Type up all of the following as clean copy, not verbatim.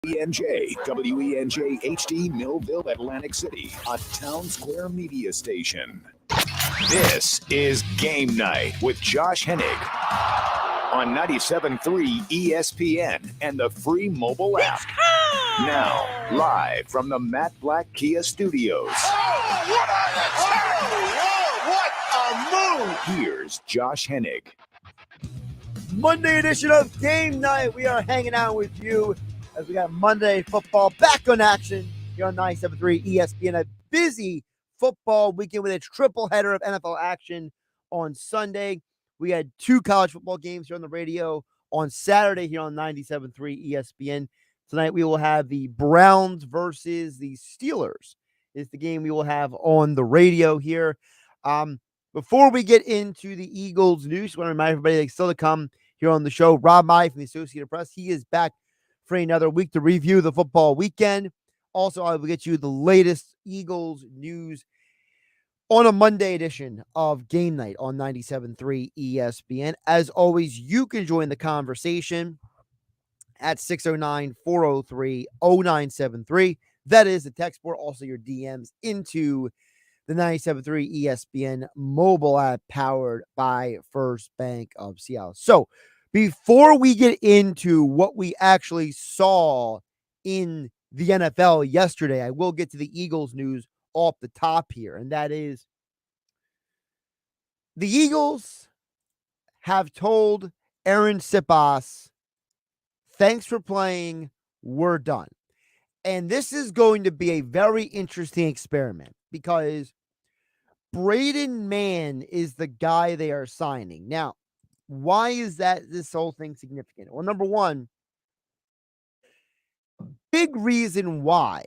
WENJ HD Millville, Atlantic City, a Town Square media station. This is Game Night with Josh Hennig on 97.3 ESPN and the free mobile app. Now, live from the Matt Black Kia Studios. Oh, what a move! Here's Josh Hennig. Monday edition of Game Night. We are hanging out with you as we got Monday football back on action here on 97.3 ESPN. A busy football weekend with a triple header of NFL action on Sunday. We had 2 college football games here on the radio on Saturday here on 97.3 ESPN. Tonight we will have the Browns versus the Steelers is the game we will have on the radio here. Before we get into the Eagles news, I want to remind everybody that's still to come here on the show. Rob Maaddi from the Associated Press. He is back for another week to review the football weekend. Also, I will get you the latest Eagles news on a Monday edition of Game Night on 97.3 ESPN. As always, you can join the conversation at 609-403-0973. That is the text board. Also, your DMs into the 97.3 ESPN mobile app powered by First Bank of Seattle. So, before we get into what we actually saw in the NFL yesterday, I will get to the Eagles news off the top here, and that is the Eagles have told Aaron Siposs, thanks for playing, we're done. And this is going to be a very interesting experiment because Braden Mann is the guy they are signing. Now, why is this whole thing significant? Well, number one, a big reason why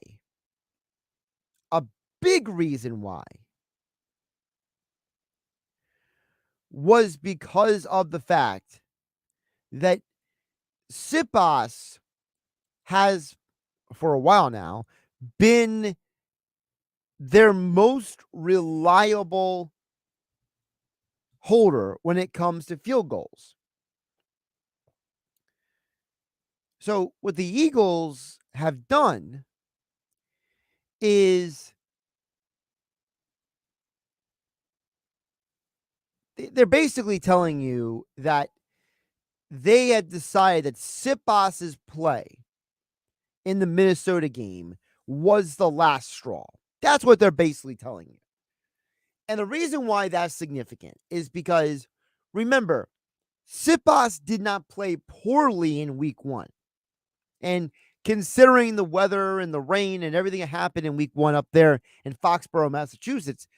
was because of the fact that Siposs has, for a while now, been their most reliable holder when it comes to field goals. So what the Eagles have done is they're basically telling you that they had decided that Siposs's play in the Minnesota game was the last straw. That's what they're basically telling you. And the reason why that's significant is because, remember, Siposs did not play poorly in week 1. And considering the weather and the rain and everything that happened in week 1 up there in Foxborough, Massachusetts,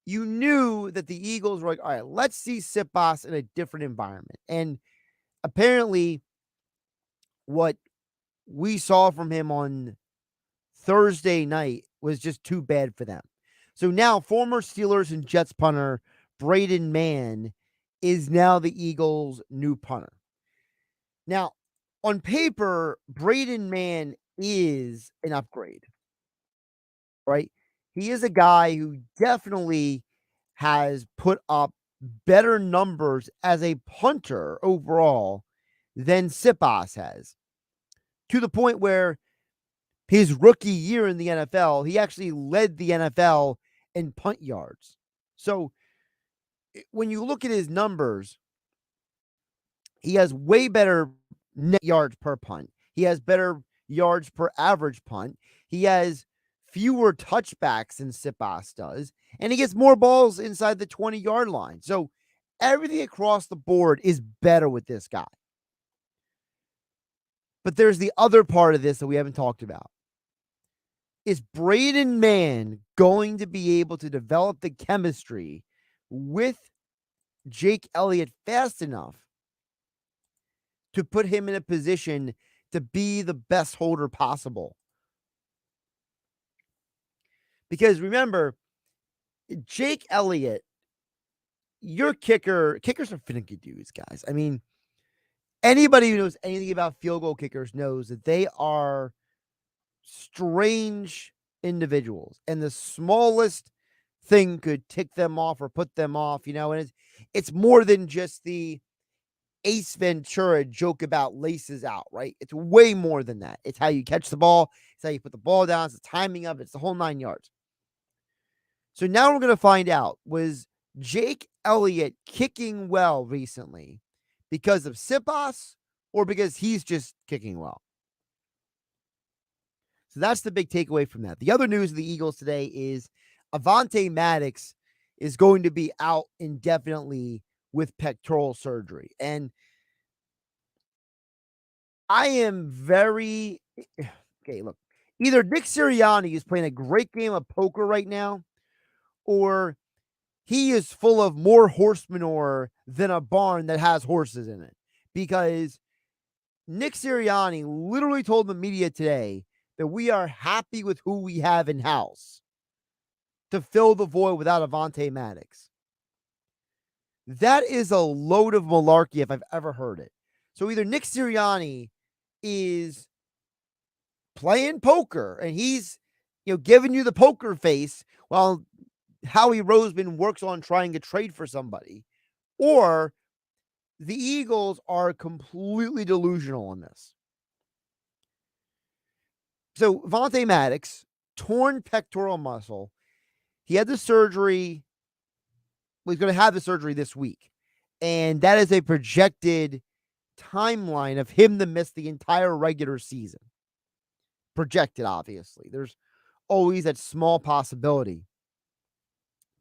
you knew that the Eagles were like, all right, let's see Siposs in a different environment. And apparently what we saw from him on Thursday night was just too bad for them. So now former Steelers and Jets punter Braden Mann is now the Eagles' new punter. Now, on paper, Braden Mann is an upgrade, right? He is a guy who definitely has put up better numbers as a punter overall than Siposs has, to the point where his rookie year in the NFL, he actually led the NFL in punt yards. So when you look at his numbers, he has way better net yards per punt. He has better yards per average punt. He has fewer touchbacks than Siposs does, and he gets more balls inside the 20-yard line. So everything across the board is better with this guy. But there's the other part of this that we haven't talked about. Is Braden Mann going to be able to develop the chemistry with Jake Elliott fast enough to put him in a position to be the best holder possible? Because remember, Jake Elliott, your kickers are finicky dudes, guys. I mean, anybody who knows anything about field goal kickers knows that they are strange individuals, and the smallest thing could tick them off or put them off, and it's more than just the Ace Ventura joke about laces out, right? It's way more than that. It's how you catch the ball. It's how you put the ball down. It's the timing of it. It's the whole 9 yards. So now we're going to find out, was Jake Elliott kicking well recently because of Siposs or because he's just kicking well? So that's the big takeaway from that. The other news of the Eagles today is Avonte Maddox is going to be out indefinitely with pectoral surgery. And I am very okay. Look, either Nick Sirianni is playing a great game of poker right now, or he is full of more horse manure than a barn that has horses in it. Because Nick Sirianni literally told the media today that we are happy with who we have in house to fill the void without Avonte Maddox. That is a load of malarkey if I've ever heard it. So either Nick Sirianni is playing poker and he's, giving you the poker face while Howie Roseman works on trying to trade for somebody, or the Eagles are completely delusional on this. So Avonte Maddox, torn pectoral muscle. He had the surgery. Well, he's going to have the surgery this week. And that is a projected timeline of him to miss the entire regular season. Projected, obviously. There's always that small possibility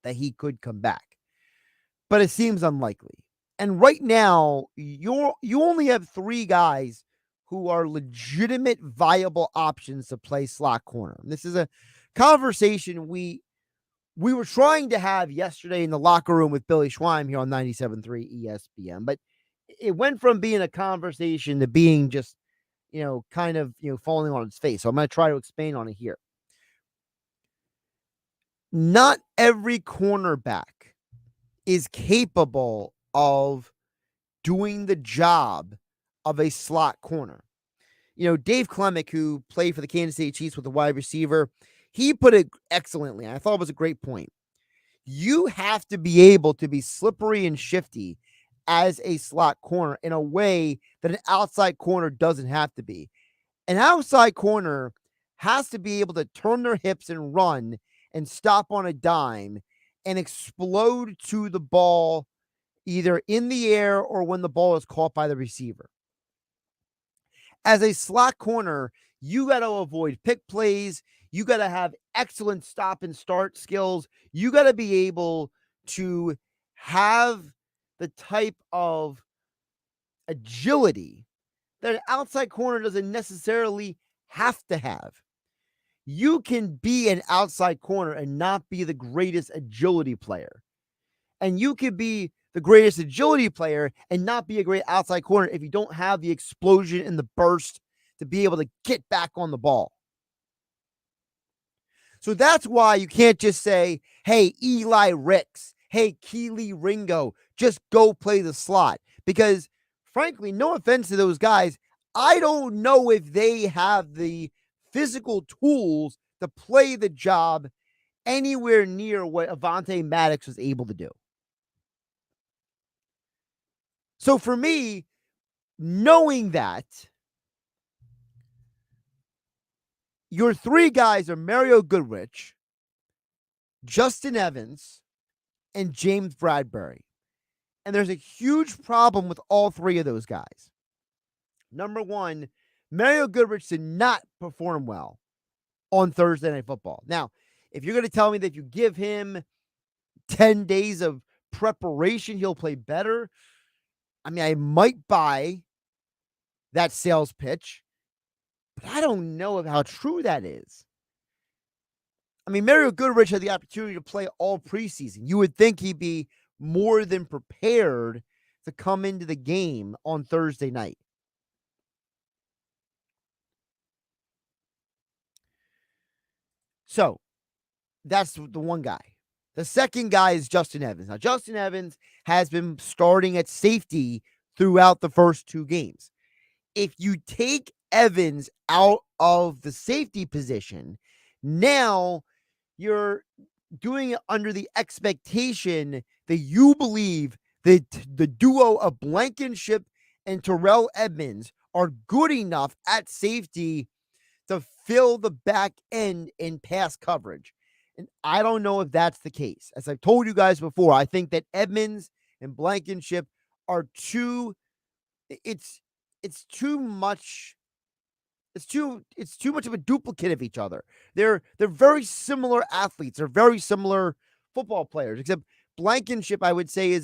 that he could come back. But it seems unlikely. And right now, you only have 3 guys who are legitimate, viable options to play slot corner. And this is a conversation we were trying to have yesterday in the locker room with Billy Schweim here on 97.3 ESPN. But it went from being a conversation to being just, kind of, falling on its face. So I'm going to try to expand on it here. Not every cornerback is capable of doing the job of a slot corner. Dave Klemick, who played for the Kansas City Chiefs with a wide receiver, he put it excellently. I thought it was a great point. You have to be able to be slippery and shifty as a slot corner in a way that an outside corner doesn't have to be. An outside corner has to be able to turn their hips and run and stop on a dime and explode to the ball either in the air or when the ball is caught by the receiver. As a slot corner, you got to avoid pick plays. You got to have excellent stop and start skills. You got to be able to have the type of agility that an outside corner doesn't necessarily have to have. You can be an outside corner and not be the greatest agility player. And you can be the greatest agility player and not be a great outside corner if you don't have the explosion and the burst to be able to get back on the ball. So that's why you can't just say, hey, Eli Ricks, hey, Keely Ringo, just go play the slot. Because frankly, no offense to those guys, I don't know if they have the physical tools to play the job anywhere near what Avonte Maddox was able to do. So for me, knowing that, your 3 guys are Mario Goodrich, Justin Evans, and James Bradbury. And there's a huge problem with all 3 of those guys. Number one, Mario Goodrich did not perform well on Thursday Night Football. Now, if you're going to tell me that if you give him 10 days of preparation, he'll play better, I might buy that sales pitch, but I don't know how true that is. Mario Goodrich had the opportunity to play all preseason. You would think he'd be more than prepared to come into the game on Thursday night. So that's the one guy. The second guy is Justin Evans. Now, Justin Evans has been starting at safety throughout the first 2 games. If you take Evans out of the safety position, now you're doing it under the expectation that you believe The duo of Blankenship and Terrell Edmonds are good enough at safety to fill the back end in pass coverage. And I don't know if that's the case. As I've told you guys before, I think that Edmonds and Blankenship are it's too much. It's too much of a duplicate of each other. They're very similar athletes. They're very similar football players, except Blankenship, I would say,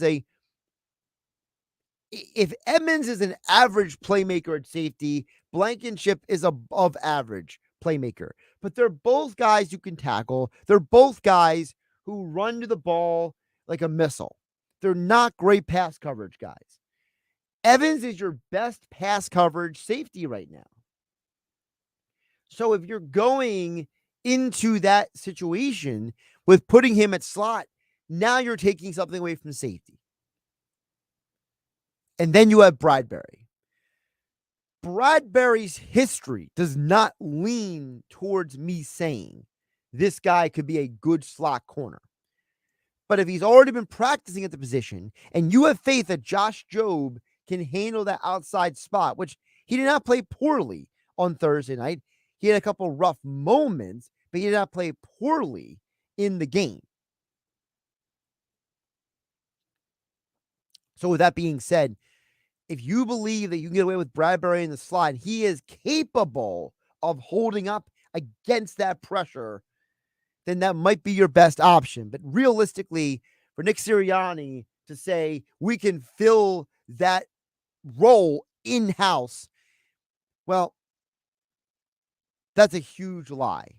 if Edmonds is an average playmaker at safety, Blankenship is above average playmaker. But they're both guys you can tackle. They're both guys who run to the ball like a missile. They're not great pass coverage guys. Evans is your best pass coverage safety right now. So if you're going into that situation with putting him at slot, now you're taking something away from safety. And then you have Bradbury. Bradbury's history does not lean towards me saying this guy could be a good slot corner. But if he's already been practicing at the position and you have faith that Josh Jobe can handle that outside spot, which he did not play poorly on Thursday night. He had a couple rough moments, but he did not play poorly in the game. So with that being said, if you believe that you can get away with Bradbury in the slot, he is capable of holding up against that pressure, then that might be your best option. But realistically, for Nick Sirianni to say we can fill that role in-house, well, that's a huge lie.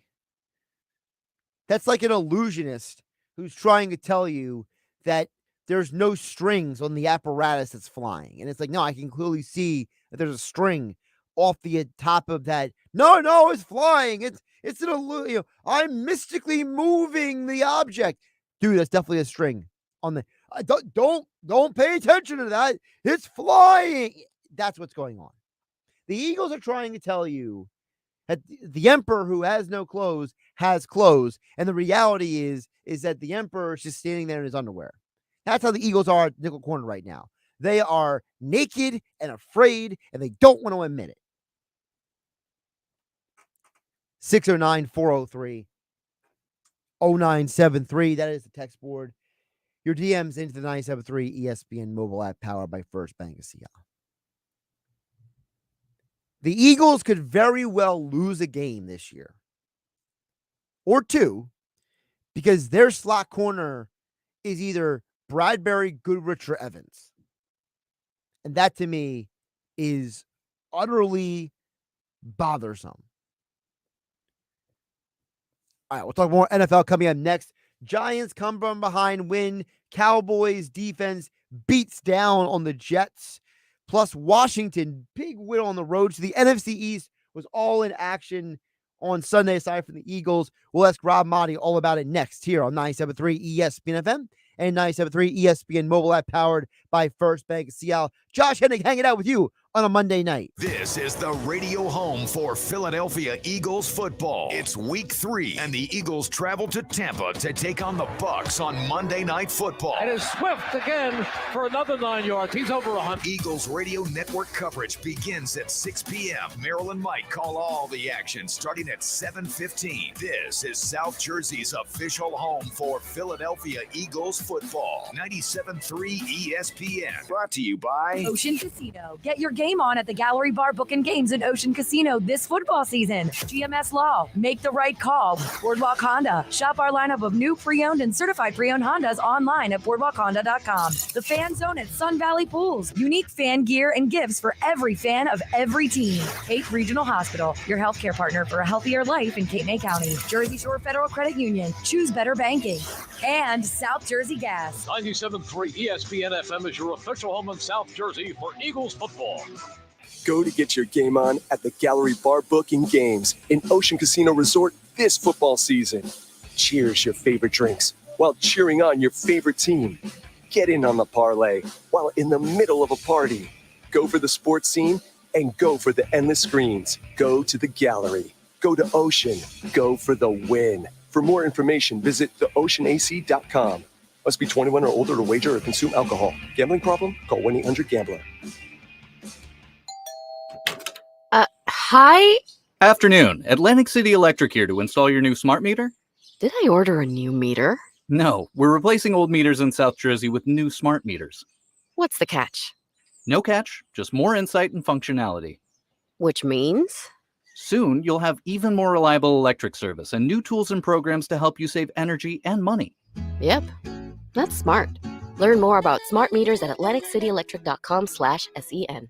That's like an illusionist who's trying to tell you that there's no strings on the apparatus that's flying. And it's like, no, I can clearly see that there's a string off the top of that. No, it's flying. It's an illusion. I'm mystically moving the object. Dude, that's definitely a string on the don't pay attention to that. It's flying. That's what's going on. The Eagles are trying to tell you that the emperor who has no clothes has clothes. And the reality is that the emperor is just standing there in his underwear. That's how the Eagles are at nickel corner right now. They are naked and afraid, and they don't want to admit it. 609-403-0973. That is the text board. Your DMs into the 973 ESPN mobile app powered by First Bank of Seattle. The Eagles could very well lose a game this year. Or two, because their slot corner is either Bradbury, Goodrich, or Evans. And that to me is utterly bothersome. All right, we'll talk more NFL coming up next. Giants come from behind, win. Cowboys defense beats down on the Jets. Plus Washington, big win on the road. So the NFC East was all in action on Sunday, aside from the Eagles. We'll ask Rob Maaddi all about it next here on 97.3 ESPN FM and 97.3 ESPN mobile app powered by First Bank of Seattle. Josh Hennig hanging out with you on a Monday night. This is the radio home for Philadelphia Eagles football. It's week 3, and the Eagles travel to Tampa to take on the Bucs on Monday Night Football. And it's Swift again for another 9 yards. He's over 100. Eagles radio network coverage begins at 6 p.m. Maryland might call all the action starting at 7:15. This is South Jersey's official home for Philadelphia Eagles football. 97.3 ESPN. Brought to you by Ocean Casino. Get your game on at the Gallery Bar Booking Games in Ocean Casino this football season. GMS Law. Make the right call. Boardwalk Honda. Shop our lineup of new pre-owned and certified pre-owned Hondas online at boardwalkhonda.com. The Fan Zone at Sun Valley Pools. Unique fan gear and gifts for every fan of every team. Cape Regional Hospital. Your healthcare partner for a healthier life in Cape May County. Jersey Shore Federal Credit Union. Choose better banking. And South Jersey Gas. 97.3 ESPN FM is your official home in South Jersey for Eagles football. Go to get your game on at the Gallery Bar Booking Games in Ocean Casino Resort this football season. Cheers your favorite drinks while cheering on your favorite team. Get in on the parlay while in the middle of a party. Go for the sports scene and go for the endless screens. Go to the Gallery. Go to Ocean. Go for the win. For more information, visit theoceanac.com. Must be 21 or older to wager or consume alcohol. Gambling problem? Call 1-800-GAMBLER. Hi? Afternoon. Atlantic City Electric here to install your new smart meter? Did I order a new meter? No, we're replacing old meters in South Jersey with new smart meters. What's the catch? No catch, just more insight and functionality. Which means? Soon, you'll have even more reliable electric service and new tools and programs to help you save energy and money. Yep, that's smart. Learn more about smart meters at atlanticityelectric.com/SEN.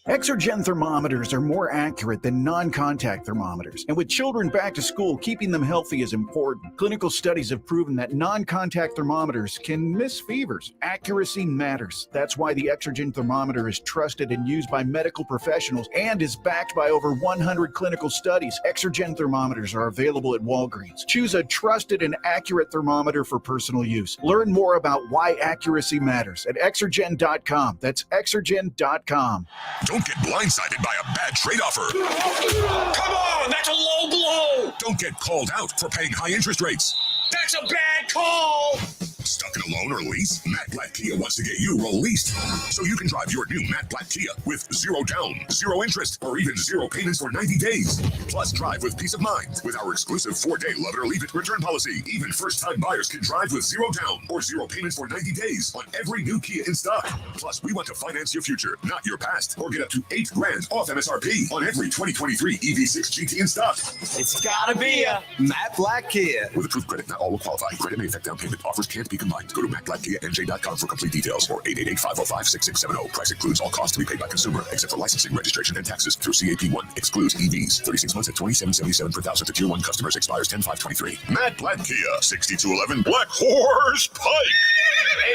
Exergen thermometers are more accurate than non-contact thermometers. And with children back to school, keeping them healthy is important. Clinical studies have proven that non-contact thermometers can miss fevers. Accuracy matters. That's why the Exergen thermometer is trusted and used by medical professionals and is backed by over 100 clinical studies. Exergen thermometers are available at Walgreens. Choose a trusted and accurate thermometer for personal use. Learn more about why accuracy matters at Exergen.com. That's Exergen.com. Don't get blindsided by a bad trade offer. Come on, that's a low blow. Don't get called out for paying high interest rates. That's a bad call. Stuck in a loan or lease? Matt Black Kia wants to get you released so you can drive your new Matt Black Kia with 0 down, 0 interest, or even 0 payments for 90 days. Plus, drive with peace of mind with our exclusive 4-day love it or leave it return policy. Even first-time buyers can drive with 0 down or 0 payments for 90 days on every new Kia in stock. Plus, we want to finance your future, not your past, or get up to $8,000 off MSRP on every 2023 EV6 GT in stock. It's gotta be a Matt Black Kia. With approved credit, not all will qualify. Credit may affect down payment. Offers can't be combined. Go to MattBlackKiaNJ.com for complete details or 888-505-6670. Price includes all costs to be paid by consumer, except for licensing, registration, and taxes through CAP1. Excludes EVs. 36 months at $27.77 per thousand to Tier 1 customers. Expires 10/5/23. Matt Black Kia, 6211 Black Horse Pike,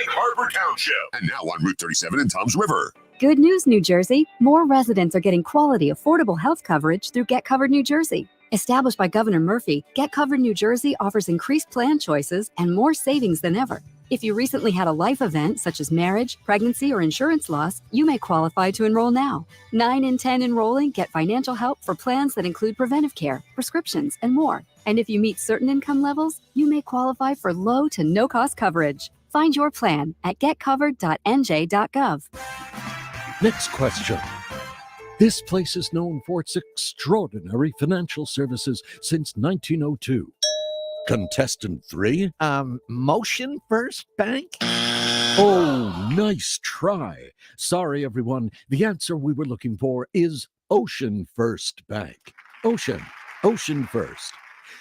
Egg Harbor Township, and now on Route 37 in Toms River. Good news, New Jersey. More residents are getting quality, affordable health coverage through Get Covered New Jersey. Established by Governor Murphy, Get Covered New Jersey offers increased plan choices and more savings than ever. If you recently had a life event such as marriage, pregnancy, or insurance loss, you may qualify to enroll now. 9 in 10 enrolling get financial help for plans that include preventive care, prescriptions, and more. And if you meet certain income levels, you may qualify for low to no-cost coverage. Find your plan at getcovered.nj.gov. Next question. This place is known for its extraordinary financial services since 1902. Contestant 3? Motion First Bank? Oh, nice try. Sorry, everyone. The answer we were looking for is Ocean First Bank. Ocean First.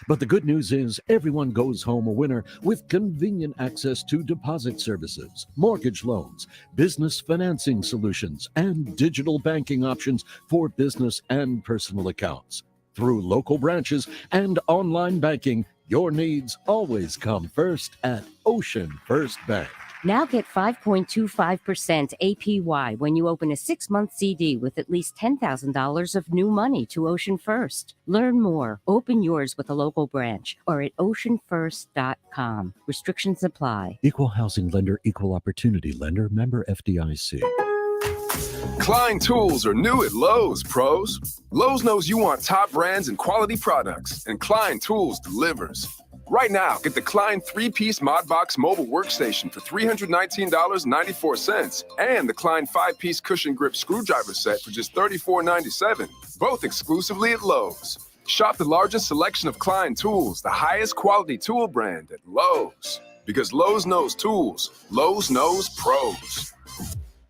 But the good news is everyone goes home a winner with convenient access to deposit services, mortgage loans, business financing solutions, and digital banking options for business and personal accounts. Through local branches and online banking, your needs always come first at Ocean First Bank. Now get 5.25% APY when you open a 6-month CD with at least $10,000 of new money to Ocean First. Learn more. Open yours with a local branch or at oceanfirst.com. Restrictions apply. Equal housing lender, equal opportunity lender, member FDIC. Klein Tools are new at Lowe's, pros. Lowe's knows you want top brands and quality products, and Klein Tools delivers. Right now, get the Klein 3-piece ModBox mobile workstation for $319.94 and the Klein 5-piece cushion grip screwdriver set for just $34.97, both exclusively at Lowe's. Shop the largest selection of Klein tools, the highest quality tool brand at Lowe's. Because Lowe's knows tools, Lowe's knows pros.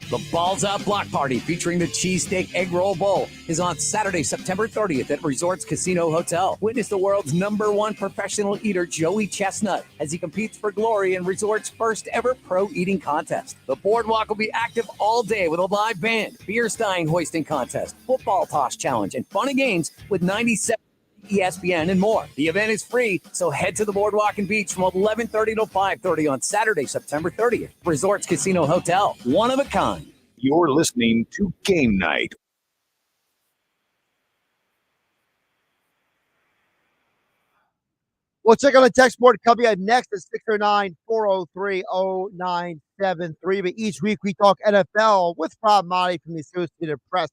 The Balls Out Block Party featuring the Cheesesteak Egg Roll Bowl is on Saturday, September 30th at Resorts Casino Hotel. Witness the world's #1 professional eater, Joey Chestnut, as he competes for glory in Resort's first ever pro eating contest. The boardwalk will be active all day with a live band, beer stein hoisting contest, football toss challenge, and fun and games with 97 ESPN and more. The event is free, so head to the boardwalk and beach from 11:30 to 5:30 on Saturday, September 30th. Resorts Casino Hotel, one of a kind. You're listening to Game Night. We'll check on the text board coming up next at 609-403-0973. But each week we talk NFL with Rob Maaddi from the Associated Press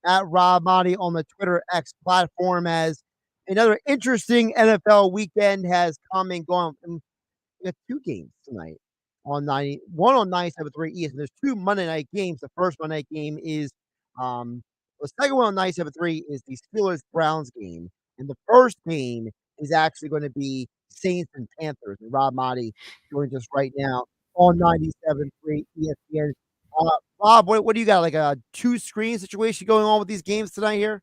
at Rob Maaddi on the Twitter X platform, as another interesting NFL weekend has come and gone. We got 2 games tonight. on 91 on 97.3 East. And there's 2 Monday night games. The first Monday night game is the second one on 97.3 is the Steelers-Browns game. And the first game is actually going to be Saints and Panthers. And Rob Maaddi joins us right now on 97.3 ESPN. Rob, what do you got? Like a 2-screen situation going on with these games tonight here?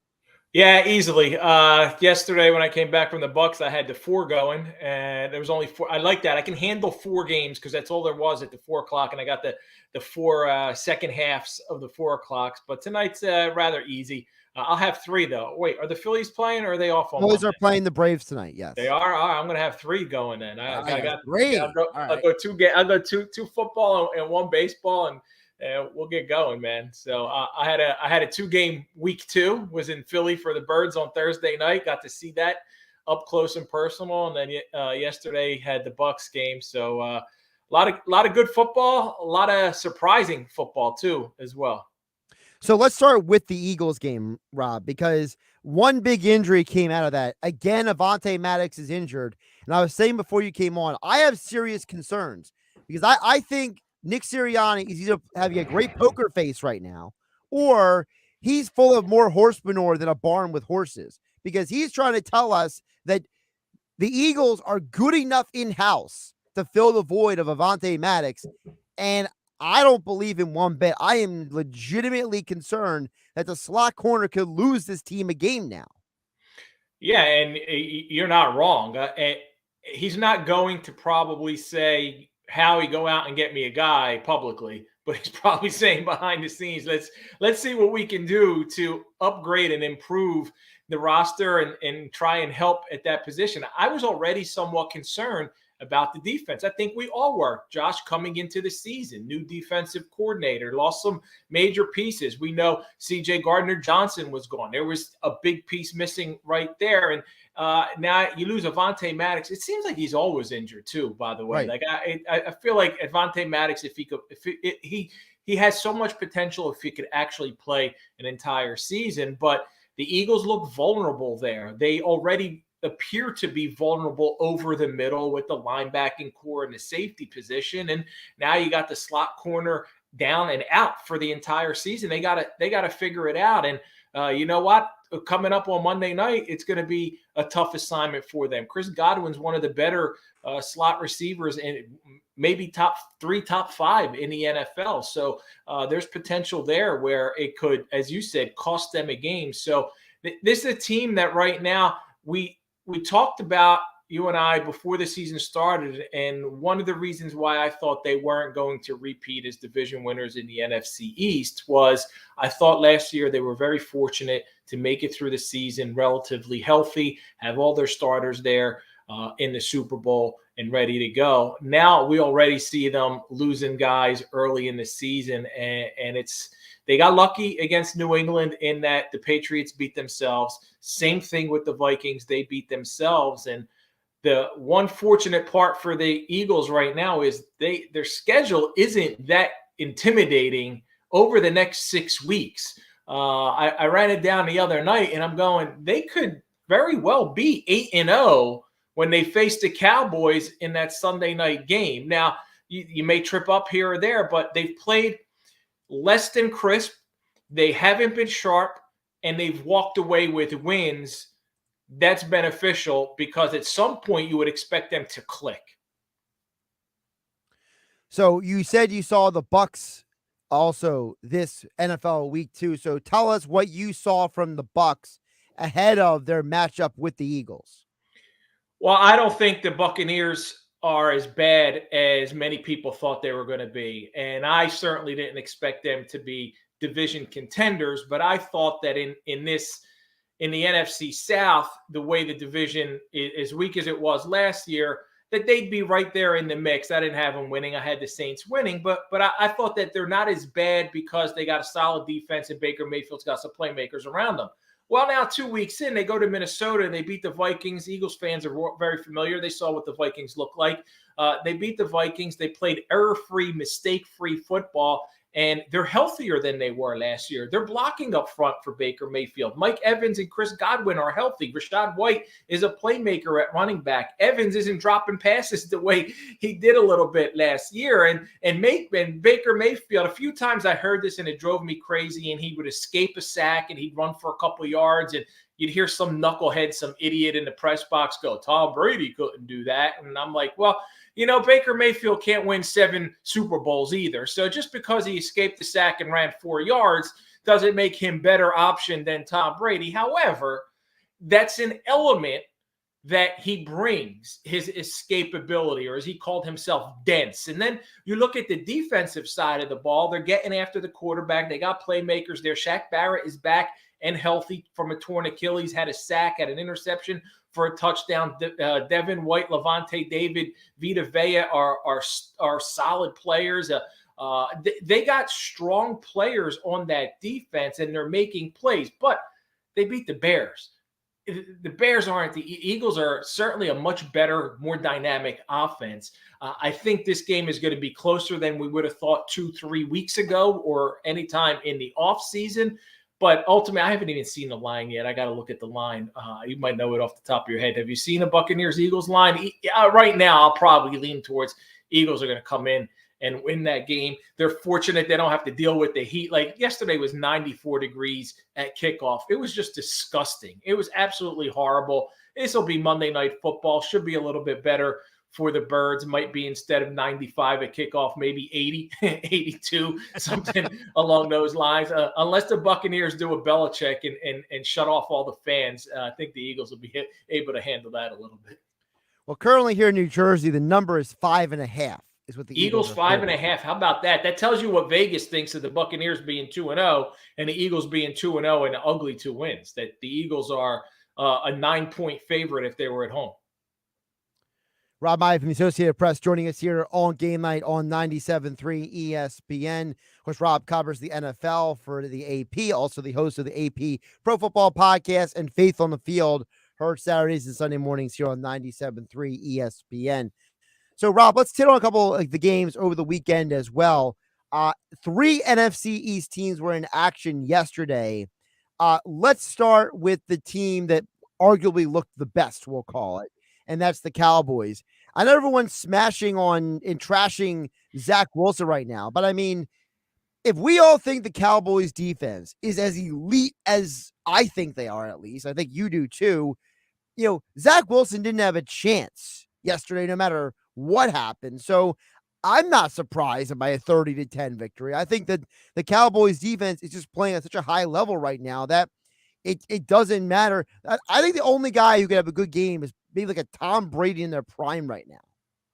Yeah, easily. Yesterday when I came back from the Bucks, I had the 4 going, and there was only 4. I like that. I can handle 4 games because that's all there was at the 4 o'clock, and I got the 4 second halves of the 4 o'clocks. But tonight's rather easy. I'll have 3 though. Wait, are the Phillies playing or are they off on Phillies Monday? are playing the Braves tonight. Yes, They are. All right, I'm going to have 3 going then. I got 3. I'll go 2 football and 1 baseball, and we'll get going, man. So I had a 2-game week 2. Was in Philly for the Birds on Thursday night. Got to see that up close and personal, and then yesterday had the Bucks game. So a lot of good football, a lot of surprising football too as well. So let's start with the Eagles game, Rob, because one big injury came out of that. Again, Avonte Maddox is injured. And I was saying before you came on, I have serious concerns because I think Nick Sirianni is either having a great poker face right now, or he's full of more horse manure than a barn with horses, because he's trying to tell us that the Eagles are good enough in-house to fill the void of Avonte Maddox. And I don't believe in one bit. I am legitimately concerned that the slot corner could lose this team a game now. Yeah, and you're not wrong. He's not going to probably say, Howie, go out and get me a guy publicly, but he's probably saying behind the scenes, let's see what we can do to upgrade and improve the roster and try and help at that position. I was already somewhat concerned about the defense. I think we all were, Josh, coming into the season. New defensive coordinator, lost some major pieces. We know C.J. Gardner-Johnson was gone. There was a big piece missing right there. And now you lose Avonte Maddox. It seems like he's always injured too, by the way. Right. Like I feel like Avonte Maddox, he has so much potential if he could actually play an entire season. But the Eagles look vulnerable there. They already appear to be vulnerable over the middle with the linebacking core and the safety position. And now you got the slot corner down and out for the entire season. They got to figure it out. And you know what? Coming up on Monday night, it's going to be a tough assignment for them. Chris Godwin's one of the better slot receivers and maybe top 3, top 5 in the NFL. So there's potential there where it could, as you said, cost them a game. So this is a team that right now we talked about, you and I, before the season started, and one of the reasons why I thought they weren't going to repeat as division winners in the NFC East was I thought last year they were very fortunate to make it through the season relatively healthy, have all their starters there in the Super Bowl and ready to go. Now we already see them losing guys early in the season, and they got lucky against New England in that the Patriots beat themselves. Same thing with the Vikings. They beat themselves. And the one fortunate part for the Eagles right now is their schedule isn't that intimidating over the next 6 weeks. I ran it down the other night, and I'm going, they could very well be 8-0 when they face the Cowboys in that Sunday night game. Now, you may trip up here or there, but they've played less than crisp. They haven't been sharp, and they've walked away with wins. That's beneficial because at some point you would expect them to click. So you said you saw the Bucks also this NFL week 2. So tell us what you saw from the Bucks ahead of their matchup with the Eagles. Well, I don't think the Buccaneers are as bad as many people thought they were going to be. And I certainly didn't expect them to be division contenders, but I thought that in the NFC South, the way the division is as weak as it was last year, that they'd be right there in the mix. I didn't have them winning. I had the Saints winning, but I thought that they're not as bad because they got a solid defense and Baker Mayfield's got some playmakers around them. Well, now 2 weeks in, they go to Minnesota and they beat the Vikings. Eagles fans are very familiar. They saw what the Vikings look like. They beat the Vikings. They played error-free, mistake-free football, and they're healthier than they were last year. They're blocking up front for Baker Mayfield. Mike Evans and Chris Godwin are healthy. Rashad White is a playmaker at running back. Evans isn't dropping passes the way he did a little bit last year. And Baker Mayfield, a few times I heard this and it drove me crazy, and he would escape a sack and he'd run for a couple of yards, and you'd hear some knucklehead, some idiot in the press box go, Tom Brady couldn't do that. And I'm like, well, Baker Mayfield can't win 7 Super Bowls either. So just because he escaped the sack and ran 4 yards doesn't make him better option than Tom Brady. However, that's an element that he brings, his escapability, or as he called himself, dense. And then you look at the defensive side of the ball. They're getting after the quarterback. They got playmakers there. Shaq Barrett is back and healthy from a torn Achilles, had a sack, had an interception for a touchdown. Devin White, Levante David, Vita Vea are solid players. They got strong players on that defense, and they're making plays, but they beat the Bears. The Bears aren't. The Eagles are certainly a much better, more dynamic offense. I think this game is going to be closer than we would have thought 2-3 weeks ago or anytime in the offseason. But ultimately, I haven't even seen the line yet. I got to look at the line. You might know it off the top of your head. Have you seen a Buccaneers-Eagles line? Right now, I'll probably lean towards Eagles are going to come in and win that game. They're fortunate they don't have to deal with the heat. Like yesterday was 94 degrees at kickoff. It was just disgusting. It was absolutely horrible. This will be Monday Night Football. Should be a little bit better for the Birds. Might be, instead of 95 at kickoff, maybe 80, 82, something along those lines. Unless the Buccaneers do a Belichick and shut off all the fans, I think the Eagles will be able to handle that a little bit. Well, currently here in New Jersey, the number is 5.5. Is what the Eagles 5.5. How about that? That tells you what Vegas thinks of the Buccaneers being 2-0 and the Eagles being 2-0 and ugly 2 wins. That the Eagles are a 9-point favorite if they were at home. Rob Maaddi from the Associated Press joining us here on Game Night on 97.3 ESPN. Of course, Rob covers the NFL for the AP, also the host of the AP Pro Football Podcast and Faith on the Field, heard Saturdays and Sunday mornings here on 97.3 ESPN. So, Rob, let's hit on a couple of the games over the weekend as well. 3 NFC East teams were in action yesterday. Let's start with the team that arguably looked the best, we'll call it, and that's the Cowboys. I know everyone's smashing on and trashing Zach Wilson right now, but I mean, if we all think the Cowboys defense is as elite as I think they are, at least, I think you do too, Zach Wilson didn't have a chance yesterday, no matter what happened. So I'm not surprised by a 30-10 victory. I think that the Cowboys defense is just playing at such a high level right now that it doesn't matter. I think the only guy who could have a good game is maybe like a Tom Brady in their prime right now.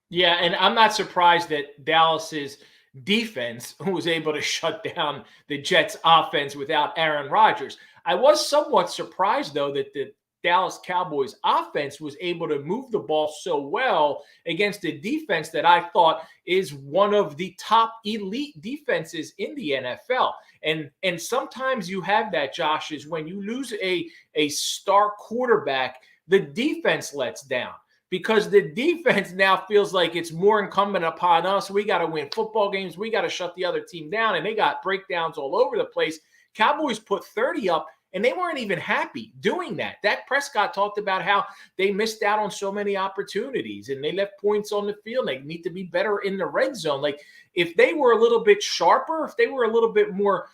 Yeah, and I'm not surprised that Dallas's defense was able to shut down the Jets offense without Aaron Rodgers. I was somewhat surprised, though, that the Dallas Cowboys offense was able to move the ball so well against a defense that I thought is one of the top elite defenses in the NFL. And sometimes you have that, Josh, is when you lose a star quarterback, the defense lets down because the defense now feels like it's more incumbent upon us. We got to win football games. We got to shut the other team down. And they got breakdowns all over the place. Cowboys put 30 up, and they weren't even happy doing that. Dak Prescott talked about how they missed out on so many opportunities and they left points on the field. They need to be better in the red zone. Like if they were a little bit sharper, if they were a little bit more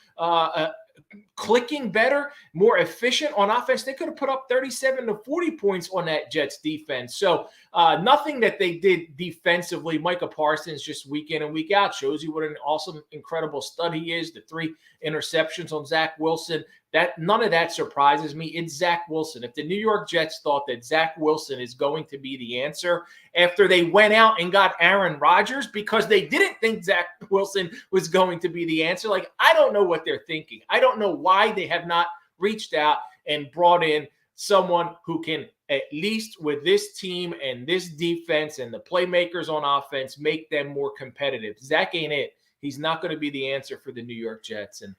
clicking better, more efficient on offense, they could have put up 37 to 40 points on that Jets defense. So nothing that they did defensively. Micah Parsons just week in and week out shows you what an awesome, incredible stud he is. The 3 interceptions on Zach Wilson, that none of that surprises me. It's Zach Wilson. If the New York Jets thought that Zach Wilson is going to be the answer after they went out and got Aaron Rodgers because they didn't think Zach Wilson was going to be the answer, like I don't know what they're thinking. I don't know why they have not reached out and brought in someone who can, at least with this team and this defense and the playmakers on offense, make them more competitive. Zach ain't it. He's not going to be the answer for the New York Jets. And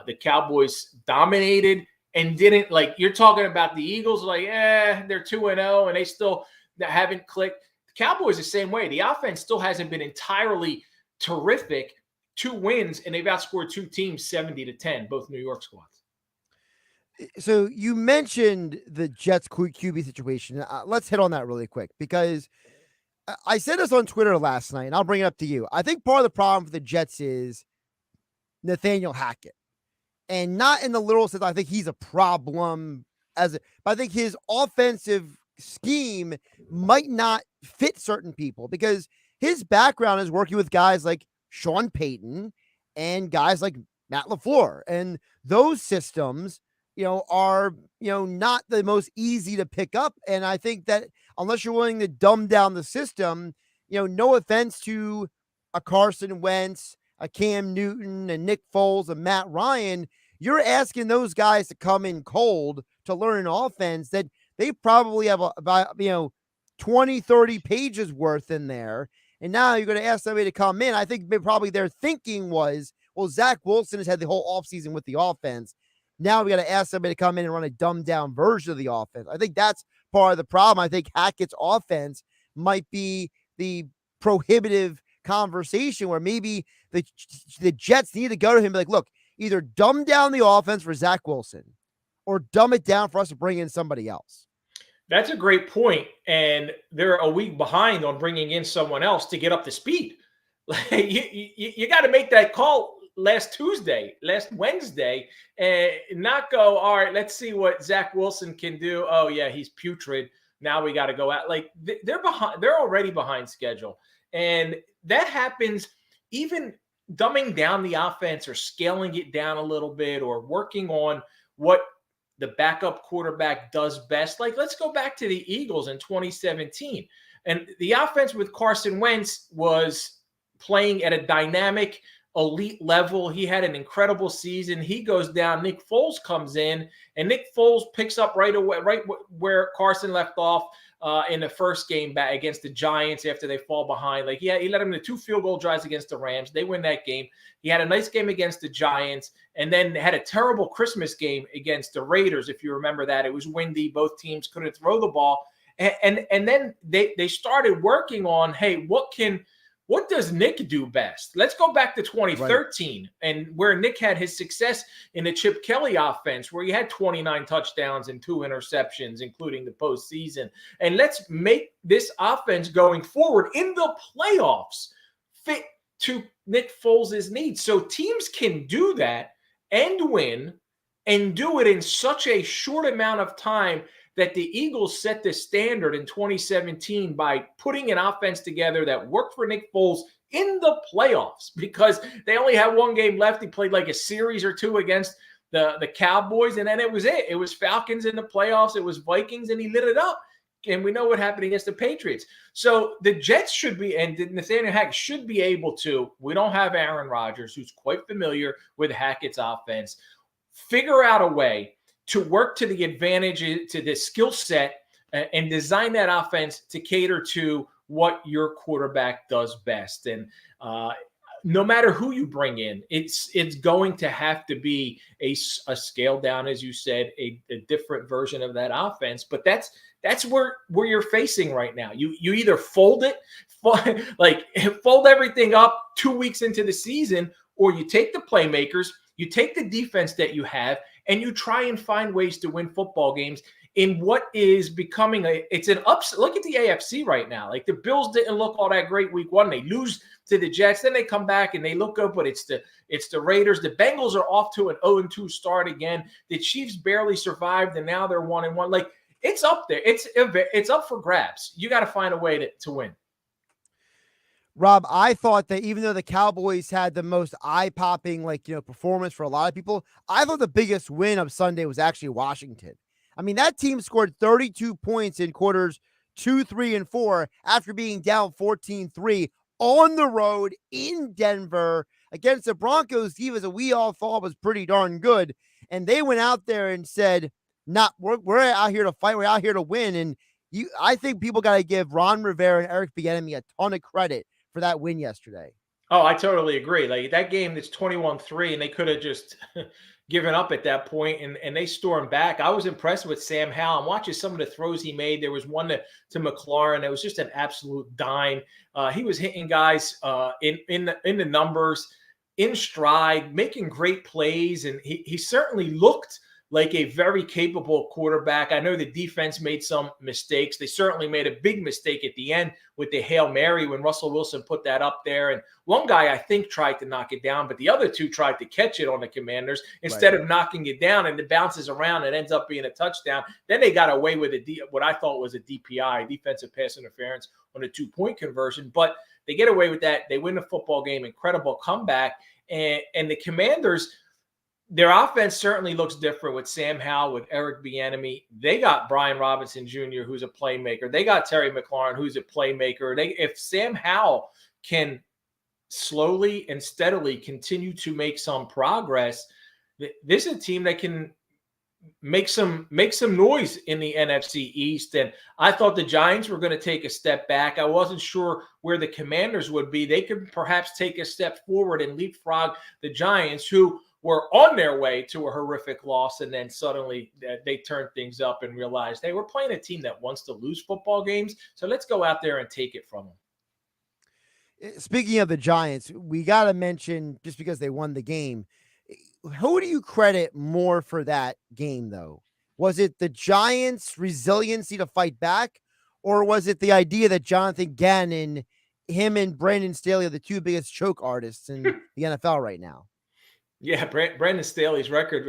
the Cowboys dominated and didn't, like you're talking about the Eagles, like, they're 2-0 and they still haven't clicked. The Cowboys the same way. The offense still hasn't been entirely terrific. 2 wins, and they've outscored 2 teams 70-10, both New York squads. So you mentioned the Jets QB situation. Let's hit on that really quick, because I said this on Twitter last night, and I'll bring it up to you. I think part of the problem for the Jets is Nathaniel Hackett, and not in the literal sense I think he's a problem, but I think his offensive scheme might not fit certain people, because his background is working with guys like Sean Payton and guys like Matt LaFleur, and those systems, are, not the most easy to pick up. And I think that unless you're willing to dumb down the system, no offense to a Carson Wentz, a Cam Newton, and Nick Foles, and Matt Ryan, you're asking those guys to come in cold to learn an offense that they probably have about 20, 30 pages worth in there. And now you're going to ask somebody to come in. I think probably their thinking was, well, Zach Wilson has had the whole offseason with the offense. Now we got to ask somebody to come in and run a dumbed down version of the offense. I think that's part of the problem. I think Hackett's offense might be the prohibitive conversation where maybe the Jets need to go to him and be like, look, either dumb down the offense for Zach Wilson or dumb it down for us to bring in somebody else. That's a great point. And they're a week behind on bringing in someone else to get up to speed. You got to make that call last Wednesday, and not go, all right, let's see what Zach Wilson can do. Oh yeah, he's putrid. Now we got to go out. Like, they're behind. They're already behind schedule. And that happens even dumbing down the offense or scaling it down a little bit or working on what the backup quarterback does best. Like, let's go back to the Eagles in 2017. And the offense with Carson Wentz was playing at a dynamic, elite level. He had an incredible season. He goes down. Nick Foles comes in, and Nick Foles picks up right away, right where Carson left off in the first game back against the Giants after they fall behind. Like, yeah, he led them to 2 field goal drives against the Rams. They win that game. He had a nice game against the Giants, and then had a terrible Christmas game against the Raiders. If you remember that, it was windy. Both teams couldn't throw the ball. And then they started working on, hey, what does Nick do best? Let's go back to 2013 and where Nick had his success in the Chip Kelly offense, where he had 29 touchdowns and 2 interceptions, including the postseason. And let's make this offense going forward in the playoffs fit to Nick Foles' needs. So teams can do that and win, and do it in such a short amount of time that the Eagles set the standard in 2017 by putting an offense together that worked for Nick Foles in the playoffs, because they only had 1 game left. He played like a series or 2 against the Cowboys, and then it was it. It was Falcons in the playoffs. It was Vikings, and he lit it up. And we know what happened against the Patriots. So the Jets should be, and Nathaniel Hackett should be able to, we don't have Aaron Rodgers, who's quite familiar with Hackett's offense, figure out a way to work to the advantage, to the skill set, and design that offense to cater to what your quarterback does best. And no matter who you bring in, it's going to have to be a scaled down, as you said, a different version of that offense. But that's where you're facing right now. You either fold everything up 2 weeks into the season, or you take the playmakers, you take the defense that you have, and you try and find ways to win football games in what is becoming it's an upset. Look at the AFC right now. Like, the Bills didn't look all that great week 1. They lose to the Jets, then they come back and they look good, but it's the Raiders. The Bengals are off to an 0-2 start again. The Chiefs barely survived, and now they're 1-1. Like, it's up there. It's up for grabs. You got to find a way to win. Rob, I thought that even though the Cowboys had the most eye-popping, performance for a lot of people, I thought the biggest win of Sunday was actually Washington. I mean, that team scored 32 points in quarters 2, 3, and 4 after being down 14-3 on the road in Denver against the Broncos defense that we all thought was pretty darn good. And they went out there and said, we're out here to fight. We're out here to win. And I think people got to give Ron Rivera and Eric Bieniemy a ton of credit for that win yesterday. Oh, I totally agree. Like, that game that's 21-3, and they could have just given up at that point, and they stormed back. I was impressed with Sam Howell. I'm watching some of the throws he made. There was one to McLaurin. It was just an absolute dime. He was hitting guys in the numbers. in stride, making great plays, and he certainly looked like a very capable quarterback. I know the defense made some mistakes. They certainly made a big mistake at the end with the Hail Mary when Russell Wilson put that up there. And one guy, I think, tried to knock it down, but the other two tried to catch it on the Commanders instead of knocking it down, and it bounces around and ends up being a touchdown. Then they got away with what I thought was a DPI, defensive pass interference, on a 2-point conversion. But they get away with that. They win the football game, incredible comeback. And the Commanders, their offense certainly looks different with Sam Howell, with Eric Bieniemy. They got Brian Robinson Jr., who's a playmaker. They got Terry McLaurin, who's a playmaker. If Sam Howell can slowly and steadily continue to make some progress, this is a team that can make some noise in the NFC East. And I thought the Giants were going to take a step back. I wasn't sure where the Commanders would be. They could perhaps take a step forward and leapfrog the Giants, who were on their way to a horrific loss, and then suddenly they turned things up and realized, hey, we're playing a team that wants to lose football games, so let's go out there and take it from them. Speaking of the Giants, we got to mention, just because they won the game, who do you credit more for that game, though? Was it the Giants' resiliency to fight back, or was it the idea that Jonathan Gannon, him and Brandon Staley are the two biggest choke artists in the NFL right now? Yeah, Brandon Staley's record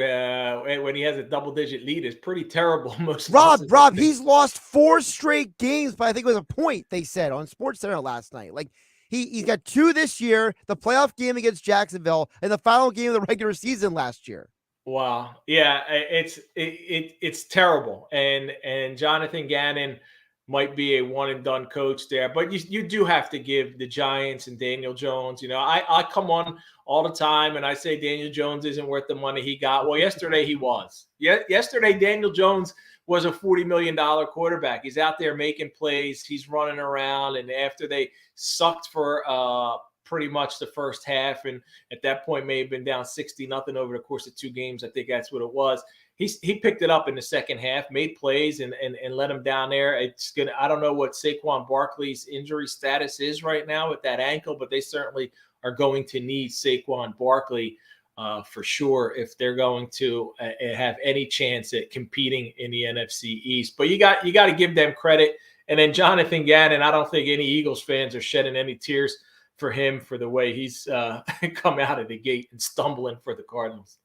when he has a double-digit lead is pretty terrible. Rob, he's lost 4 straight games, but I think it was a point, they said on SportsCenter last night. Like, he's got 2 this year, the playoff game against Jacksonville, and the final game of the regular season last year. Wow. Yeah, it's terrible. And Jonathan Gannon might be a one-and-done coach there. But you do have to give the Giants and Daniel Jones. I come on all the time and I say Daniel Jones isn't worth the money he got. Well, yesterday he was. Yesterday Daniel Jones was a $40 million quarterback. He's out there making plays. He's running around. And after they sucked for pretty much the first half, and at that point may have been down 60-0 over the course of 2 games, I think that's what it was. He picked it up in the second half, made plays, and let him down there. I don't know what Saquon Barkley's injury status is right now with that ankle, but they certainly are going to need Saquon Barkley for sure if they're going to have any chance at competing in the NFC East. But you got to give them credit. And then Jonathan Gannon, I don't think any Eagles fans are shedding any tears for him for the way he's come out of the gate and stumbling for the Cardinals.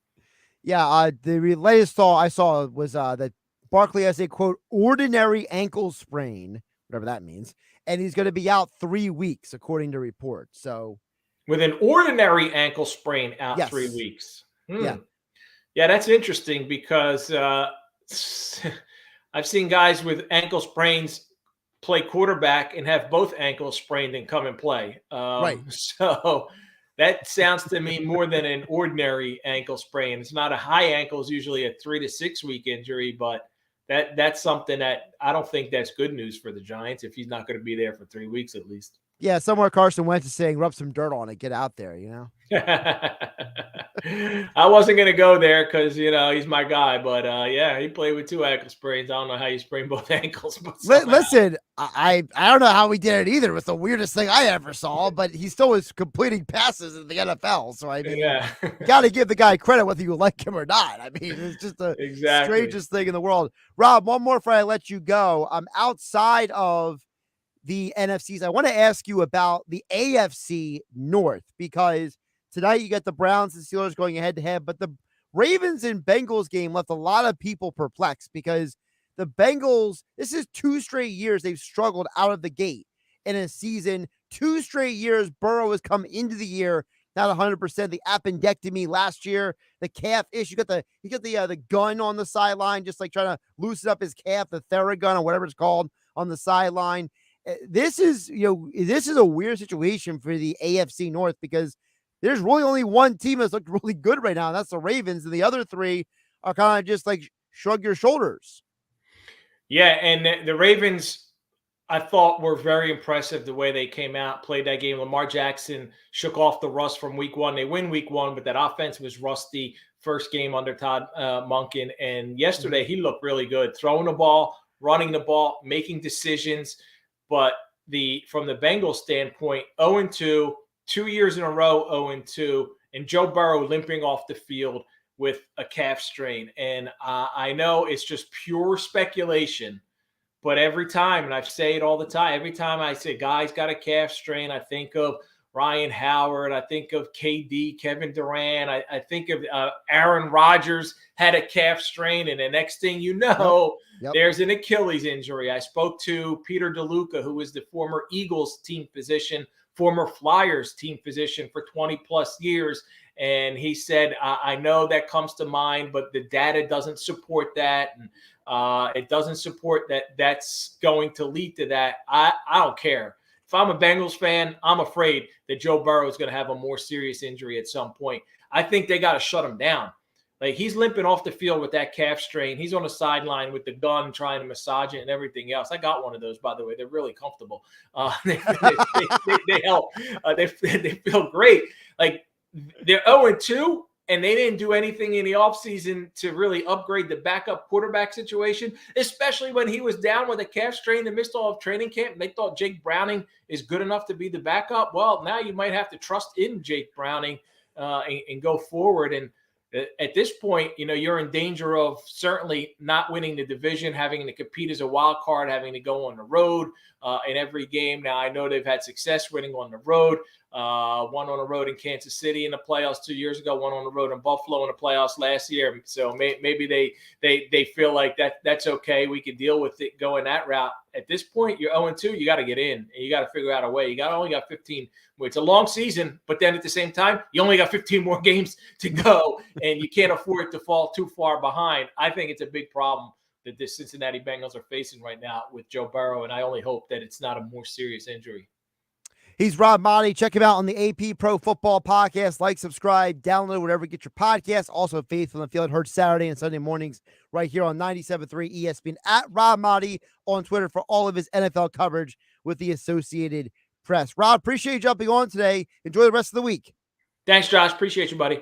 Yeah, the latest thought I saw was that Barkley has a, quote, ordinary ankle sprain, whatever that means, and he's going to be out 3 weeks, according to reports. So, with an ordinary ankle sprain out 3 weeks. Yeah. Yeah, that's interesting because I've seen guys with ankle sprains play quarterback and have both ankles sprained and come and play. Right. So that sounds to me more than an ordinary ankle sprain. It's not a high ankle. It's usually a 3 to 6 week injury, but that's something that I don't think that's good news for the Giants if he's not going to be there for 3 weeks at least. Yeah, somewhere Carson Wentz is saying, rub some dirt on it, get out there, I wasn't going to go there because, he's my guy. But, yeah, he played with 2 ankle sprains. I don't know how you sprain both ankles. But listen, I don't know how he did it either. It was the weirdest thing I ever saw, but he still was completing passes in the NFL. So, I mean, you got to give the guy credit whether you like him or not. I mean, it's just the strangest thing in the world. Rob, one more before I let you go. Outside of the NFCs, I want to ask you about the AFC North, because tonight you got the Browns and Steelers going head to head, but the Ravens and Bengals game left a lot of people perplexed because the Bengals, this is 2 straight years they've struggled out of the gate in a season. 2 straight years Burrow has come into the year not 100%. The appendectomy last year, the calf issue, he got the gun on the sideline, just like trying to loosen up his calf, the Theragun or whatever it's called on the sideline. This is a weird situation for the AFC North because there's really only one team that's looked really good right now, and that's the Ravens, and the other 3 are kind of just like shrug your shoulders. Yeah, and the Ravens, I thought, were very impressive the way they came out, played that game. Lamar Jackson shook off the rust from week 1. They win week 1, but that offense was rusty first game under Todd Monken, and yesterday he looked really good, throwing the ball, running the ball, making decisions. But from the Bengals standpoint, 0-2, 2 years in a row, 0-2, and Joe Burrow limping off the field with a calf strain. And I know it's just pure speculation, but every time, and I say it all the time, every time I say guy's got a calf strain, I think of Ryan Howard, I think of KD, Kevin Durant, I think of Aaron Rodgers had a calf strain, and the next thing you know, there's an Achilles injury. I spoke to Peter DeLuca, who was the former Eagles team physician, former Flyers team physician for 20 plus years. And he said, I know that comes to mind, but the data doesn't support that. And it doesn't support that that's going to lead to that. I don't care. If I'm a Bengals fan, I'm afraid that Joe Burrow is going to have a more serious injury at some point. I think they got to shut him down. Like, he's limping off the field with that calf strain. He's on the sideline with the gun trying to massage it and everything else. I got one of those, by the way. They're really comfortable. They help. They feel great. Like, they're 0-2, and they didn't do anything in the offseason to really upgrade the backup quarterback situation, especially when he was down with a calf strain and missed all of training camp. They thought Jake Browning is good enough to be the backup. Well, now you might have to trust in Jake Browning and go forward. And at this point, you're in danger of certainly not winning the division, having to compete as a wild card, having to go on the road in every game. Now, I know they've had success winning on the road. One on the road in Kansas City in the playoffs 2 years ago, one on the road in Buffalo in the playoffs last year. So maybe they feel like that's okay. We can deal with it going that route. At this point, you're 0-2. You got to get in, and you got to figure out a way. Only got 15. It's a long season, but then at the same time, you only got 15 more games to go, and you can't afford to fall too far behind. I think it's a big problem that the Cincinnati Bengals are facing right now with Joe Burrow, and I only hope that it's not a more serious injury. He's Rob Maaddi. Check him out on the AP Pro Football Podcast. Like, subscribe, download whatever you get your podcast. Also, Faithful and Field heard Saturday and Sunday mornings right here on 97.3 ESPN. At Rob Maaddi on Twitter for all of his NFL coverage with the Associated Press. Rob, appreciate you jumping on today. Enjoy the rest of the week. Thanks, Josh. Appreciate you, buddy.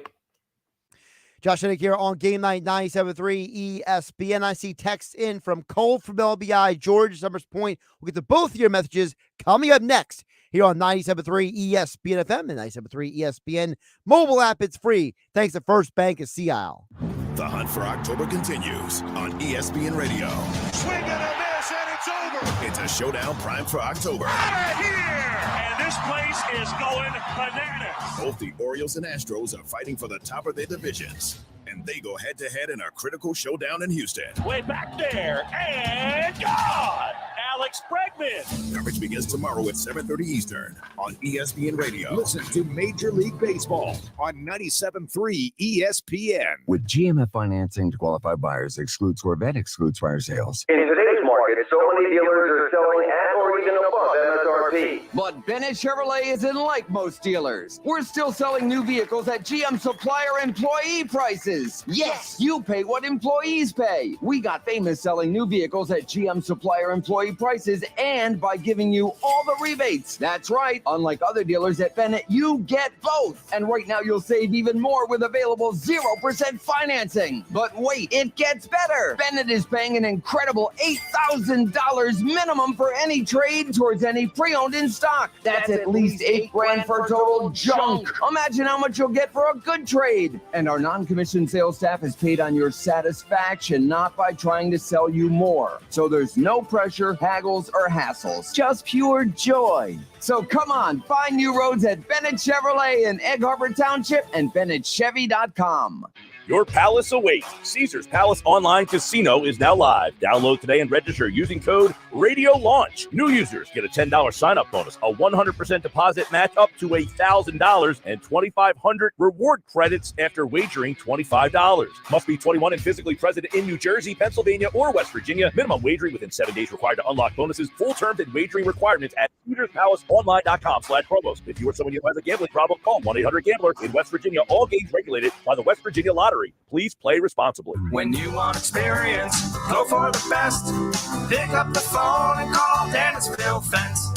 Josh Hennig here on Game Night 97.3 ESPN. I see texts in from Cole from LBI, George, Summers Point. We'll get to both of your messages coming up next here on 97.3 ESPN FM and 97.3 ESPN mobile app. It's free. Thanks to First Bank of Sea Isle. The hunt for October continues on ESPN Radio. Swing and a miss, and it's over. It's a showdown primed for October. Out of here! And this place is going bananas. Both the Orioles and Astros are fighting for the top of their divisions, and they go head-to-head in a critical showdown in Houston. Way back there, and gone! Alex Bregman. Coverage begins tomorrow at 7:30 Eastern on ESPN Radio. Listen to Major League Baseball on 97.3 ESPN. With GMF financing to qualified buyers, excludes Corvette, excludes fire sales. In today's market, so many dealers are selling at or even above MSRP. But Bennett Chevrolet isn't like most dealers. We're still selling new vehicles at GM supplier employee prices. Yes, you pay what employees pay. We got famous selling new vehicles at GM supplier employee prices and by giving you all the rebates. That's right. Unlike other dealers at Bennett, you get both. And right now you'll save even more with available 0% financing. But wait, it gets better. Bennett is paying an incredible $8,000 minimum for any trade towards any pre-owned in stock. That's at least $8,000 for total junk. Imagine how much you'll get for a good trade. And our non-commissioned sales staff is paid on your satisfaction, not by trying to sell you more. So there's no pressure, haggles, or hassles. Just pure joy. So come on, find new roads at Bennett Chevrolet in Egg Harbor Township and BennettChevy.com. Your palace awaits. Caesars Palace Online Casino is now live. Download today and register using code RADIOLAUNCH. New users get a $10 sign-up bonus, a 100% deposit match up to $1,000, and 2,500 reward credits after wagering $25. Must be 21 and physically present in New Jersey, Pennsylvania, or West Virginia. Minimum wagering within 7 days required to unlock bonuses. Full terms and wagering requirements at CaesarsPalaceOnline.com/promos. If you or someone you know has a gambling problem, call 1-800-GAMBLER. In West Virginia, all games regulated by the West Virginia Lottery. Please play responsibly. When you want experience, go for the best. Pick up the phone and call Dennisville Fence.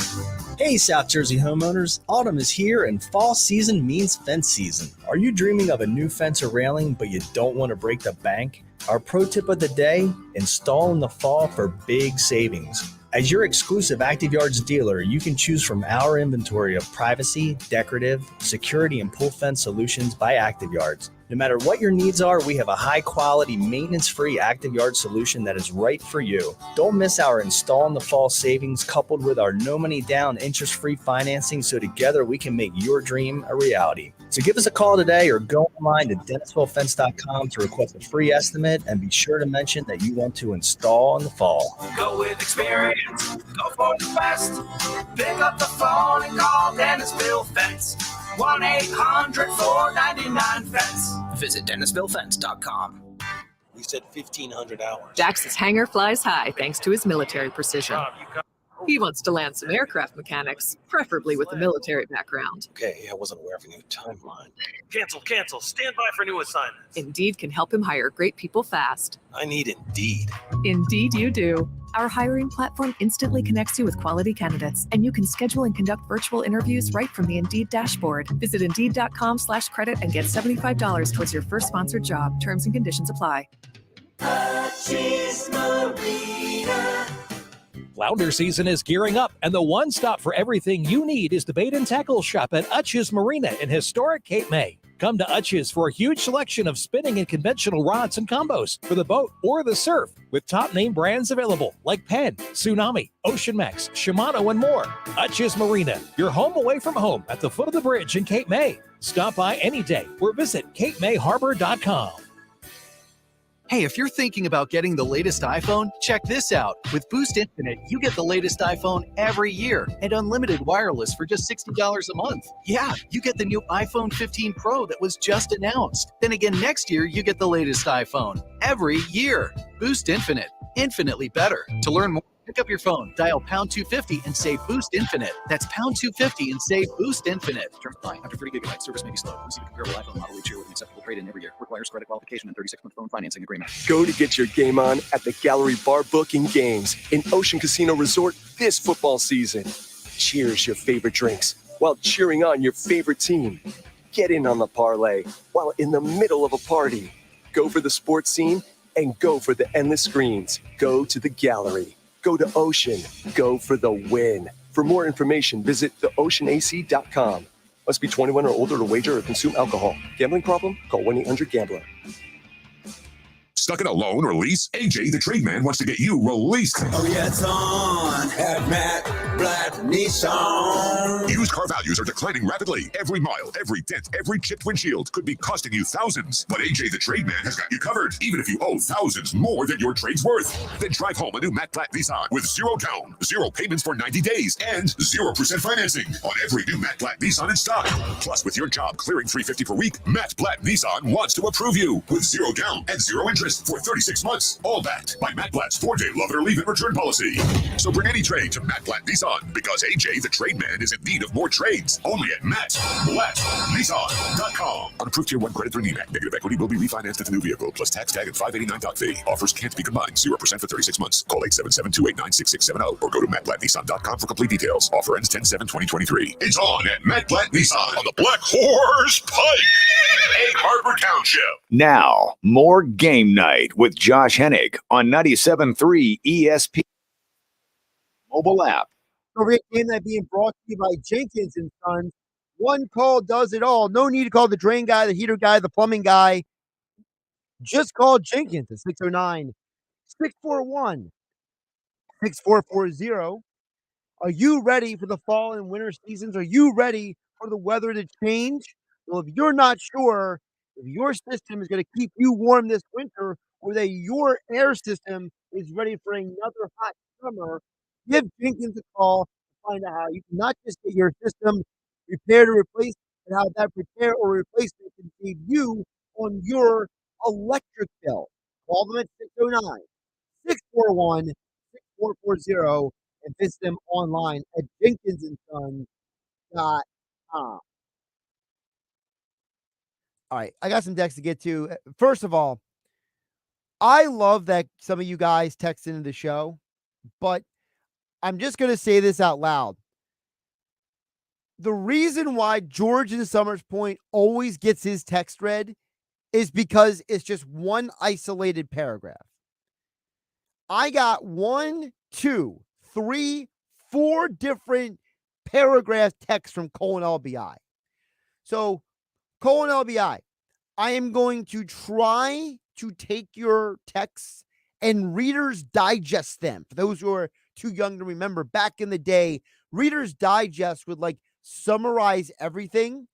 Hey, South Jersey homeowners. Autumn is here and fall season means fence season. Are you dreaming of a new fence or railing, but you don't want to break the bank? Our pro tip of the day, install in the fall for big savings. As your exclusive Active Yards dealer, you can choose from our inventory of privacy, decorative, security, and pull fence solutions by Active Yards. No matter what your needs are, we have a high-quality, maintenance-free Active Yard solution that is right for you. Don't miss our Install in the Fall savings coupled with our no-money-down, interest-free financing so together we can make your dream a reality. So give us a call today or go online to DennisvilleFence.com to request a free estimate, and be sure to mention that you want to install in the fall. Go with experience. Go for the best. Pick up the phone and call Dennisville Fence. 1-800-499-FENCE. Visit DennisvilleFence.com. We said 1,500 hours. Dax's hangar flies high thanks to his military precision. He wants to land some aircraft mechanics, preferably with a military background. Okay, I wasn't aware of a new timeline. Cancel. Stand by for new assignments. Indeed can help him hire great people fast. I need Indeed. Indeed you do. Our hiring platform instantly connects you with quality candidates, and you can schedule and conduct virtual interviews right from the Indeed dashboard. Visit Indeed.com/credit and get $75 towards your first sponsored job. Terms and conditions apply. Flounder season is gearing up, and the one stop for everything you need is the bait and tackle shop at Utch's Marina in historic Cape May. Come to Utch's for a huge selection of spinning and conventional rods and combos for the boat or the surf, with top name brands available like Penn, Tsunami, Ocean Max, Shimano, and more. Utch's Marina, your home away from home at the foot of the bridge in Cape May. Stop by any day or visit CapeMayHarbor.com. Hey, if you're thinking about getting the latest iPhone, check this out. With Boost Infinite, you get the latest iPhone every year and unlimited wireless for just $60 a month. Yeah, you get the new iPhone 15 Pro that was just announced. Then again, next year, you get the latest iPhone every year. Boost Infinite, infinitely better. To learn more, pick up your phone, dial pound 250 and say Boost Infinite. That's pound 250 and say Boost Infinite. Terms apply. After 30 gigabytes, service may be slow. Receive a comparable iPhone model each year with an acceptable trade-in every year. Requires credit qualification and 36-month phone financing agreement. Go to get your game on at the Gallery Bar Booking Games in Ocean Casino Resort this football season. Cheers your favorite drinks while cheering on your favorite team. Get in on the parlay while in the middle of a party. Go for the sports scene and go for the endless screens. Go to the Gallery. Go to Ocean. Go for the win. For more information, visit theoceanac.com. Must be 21 or older to wager or consume alcohol. Gambling problem? Call 1-800-GAMBLER. Stuck in a loan or lease? AJ, the trade man, wants to get you released. Oh, yeah, it's on at Matt Blatt Nissan. Used car values are declining rapidly. Every mile, every dent, every chipped windshield could be costing you thousands. But AJ, the trade man, has got you covered, even if you owe thousands more than your trade's worth. Then drive home a new Matt Blatt Nissan with 0 down, 0 payments for 90 days, and 0% financing on every new Matt Blatt Nissan in stock. Plus, with your job clearing $350 per week, Matt Blatt Nissan wants to approve you with 0 down and 0 interest for 36 months. All backed by Matt Blatt's 4-day love it or leave it return policy. So bring any trade to Matt Blatt Nissan, because AJ, the trade man, is in need of more trades. Only at MattBlattNissan.com. On approved Tier 1 credit through NEMAC. Negative equity will be refinanced at the new vehicle, plus tax tag and $589 doc fee. Offers can't be combined. 0% for 36 months. Call 877-289-6670 or go to MattBlattNissan.com for complete details. Offer ends 10/7/2023. It's on at Matt Blatt Nissan on the Black Horse Pike, Egg Harbor Township. Now, more Game Night with Josh Hennig on 97.3 ESP mobile app. Don't forget Game Night being brought to you by Jenkins and Sons. One call does it all. No need to call the drain guy, the heater guy, the plumbing guy. Just call Jenkins at 609-641-6440. Are you ready for the fall and winter seasons? Are you ready for the weather to change? Well, if you're not sure if your system is going to keep you warm this winter, or that your air system is ready for another hot summer, give Jenkins a call to find out how you can not just get your system repaired or replaced, but how that repair or replacement can save you on your electric bill. Call them at 609-641-6440 and visit them online at jenkinsandsons.com. All right, I got some decks to get to. First of all, I love that some of you guys text into the show, but I'm just going to say this out loud. The reason why George in Summers Point always gets his text read is because it's just one isolated paragraph. I got 1, 2, 4 different paragraph text from Colin LBI. So, Colin LBI, I am going to try to take your texts and Reader's Digest them. For those who are too young to remember, back in the day, Reader's Digest would like summarize everything,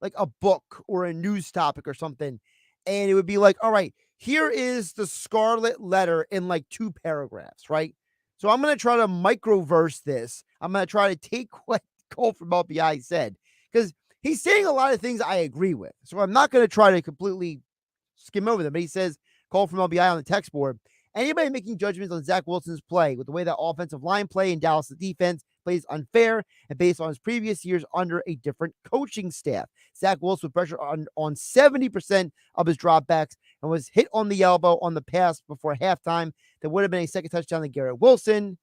like a book or a news topic or something. And it would be like, all right, here is the Scarlet Letter in like 2 paragraphs, right? So I'm going to try to microverse this. I'm going to try to take what Cole from LBI said, because he's saying a lot of things I agree with. So I'm not going to try to completely skim over them. But he says, Cole from LBI on the text board, anybody making judgments on Zach Wilson's play with the way that offensive line play in Dallas' defense plays unfair and based on his previous years under a different coaching staff. Zach Wilson with pressure on 70% of his dropbacks and was hit on the elbow on the pass before halftime. That would have been a second touchdown to Garrett Wilson.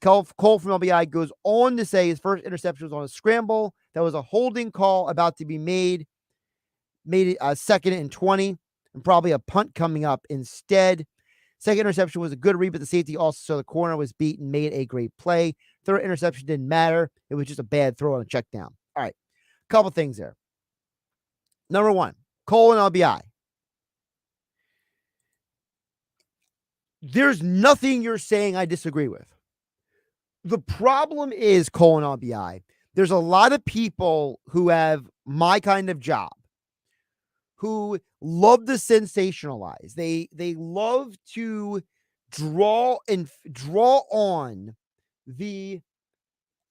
Cole from LBI goes on to say his first interception was on a scramble. That was a holding call about to be made it 2nd and 20, and probably a punt coming up instead. Second interception was a good read, but the safety also saw the corner was beat and made a great play. Third interception didn't matter. It was just a bad throw on a check down. All right, couple things there. Number 1, Cole and LBI. There's nothing you're saying I disagree with. The problem is, Cole and LBI, there's a lot of people who have my kind of job who love to sensationalize. They love to draw on the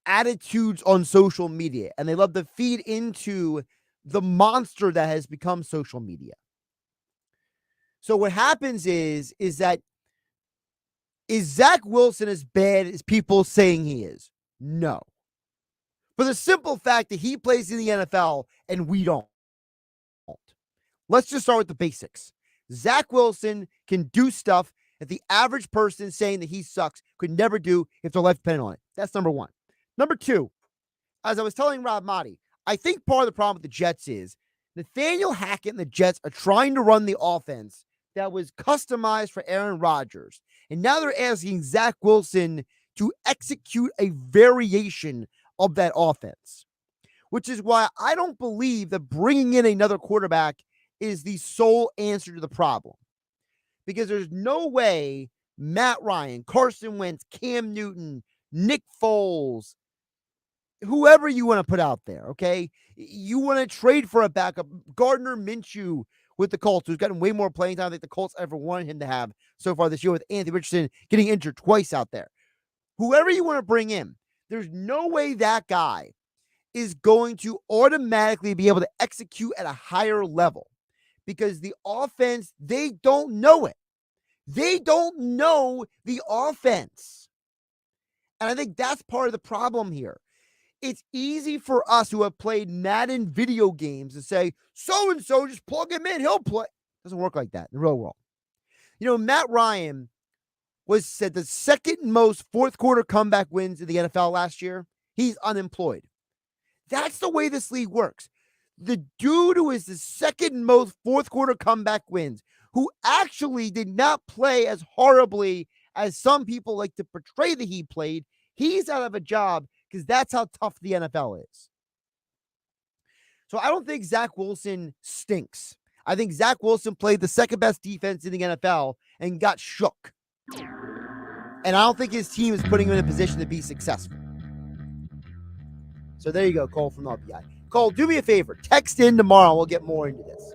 attitudes on social media, and they love to feed into the monster that has become social media. So what happens is that is Zach Wilson as bad as people saying he is? No. For the simple fact that he plays in the NFL and we don't. Let's just start with the basics. Zach Wilson can do stuff that the average person saying that he sucks could never do if their life depended on it. That's number 1. Number 2, as I was telling Rob Maaddi, I think part of the problem with the Jets is Nathaniel Hackett and the Jets are trying to run the offense that was customized for Aaron Rodgers. And now they're asking Zach Wilson to execute a variation of that offense, which is why I don't believe that bringing in another quarterback is the sole answer to the problem. Because there's no way Matt Ryan, Carson Wentz, Cam Newton, Nick Foles, whoever you want to put out there, okay? You want to trade for a backup, Gardner Minshew with the Colts, who's gotten way more playing time than the Colts ever wanted him to have so far this year, with Anthony Richardson getting injured twice out there. Whoever you want to bring in, there's no way that guy is going to automatically be able to execute at a higher level, because the offense, they don't know it. They don't know the offense. And I think that's part of the problem here. It's easy for us who have played Madden video games to say, so-and-so, just plug him in, he'll play. It doesn't work like that in the real world. You know, Matt Ryan was said the second most fourth quarter comeback wins in the NFL last year. He's unemployed. That's the way this league works. The dude who is the second most fourth quarter comeback wins, who actually did not play as horribly as some people like to portray that he played, he's out of a job because that's how tough the NFL is. So I don't think Zach Wilson stinks. I think Zach Wilson played the second best defense in the NFL and got shook. And I don't think his team is putting him in a position to be successful. So there you go, Cole from LBI. Cole, do me a favor. Text in tomorrow. We'll get more into this.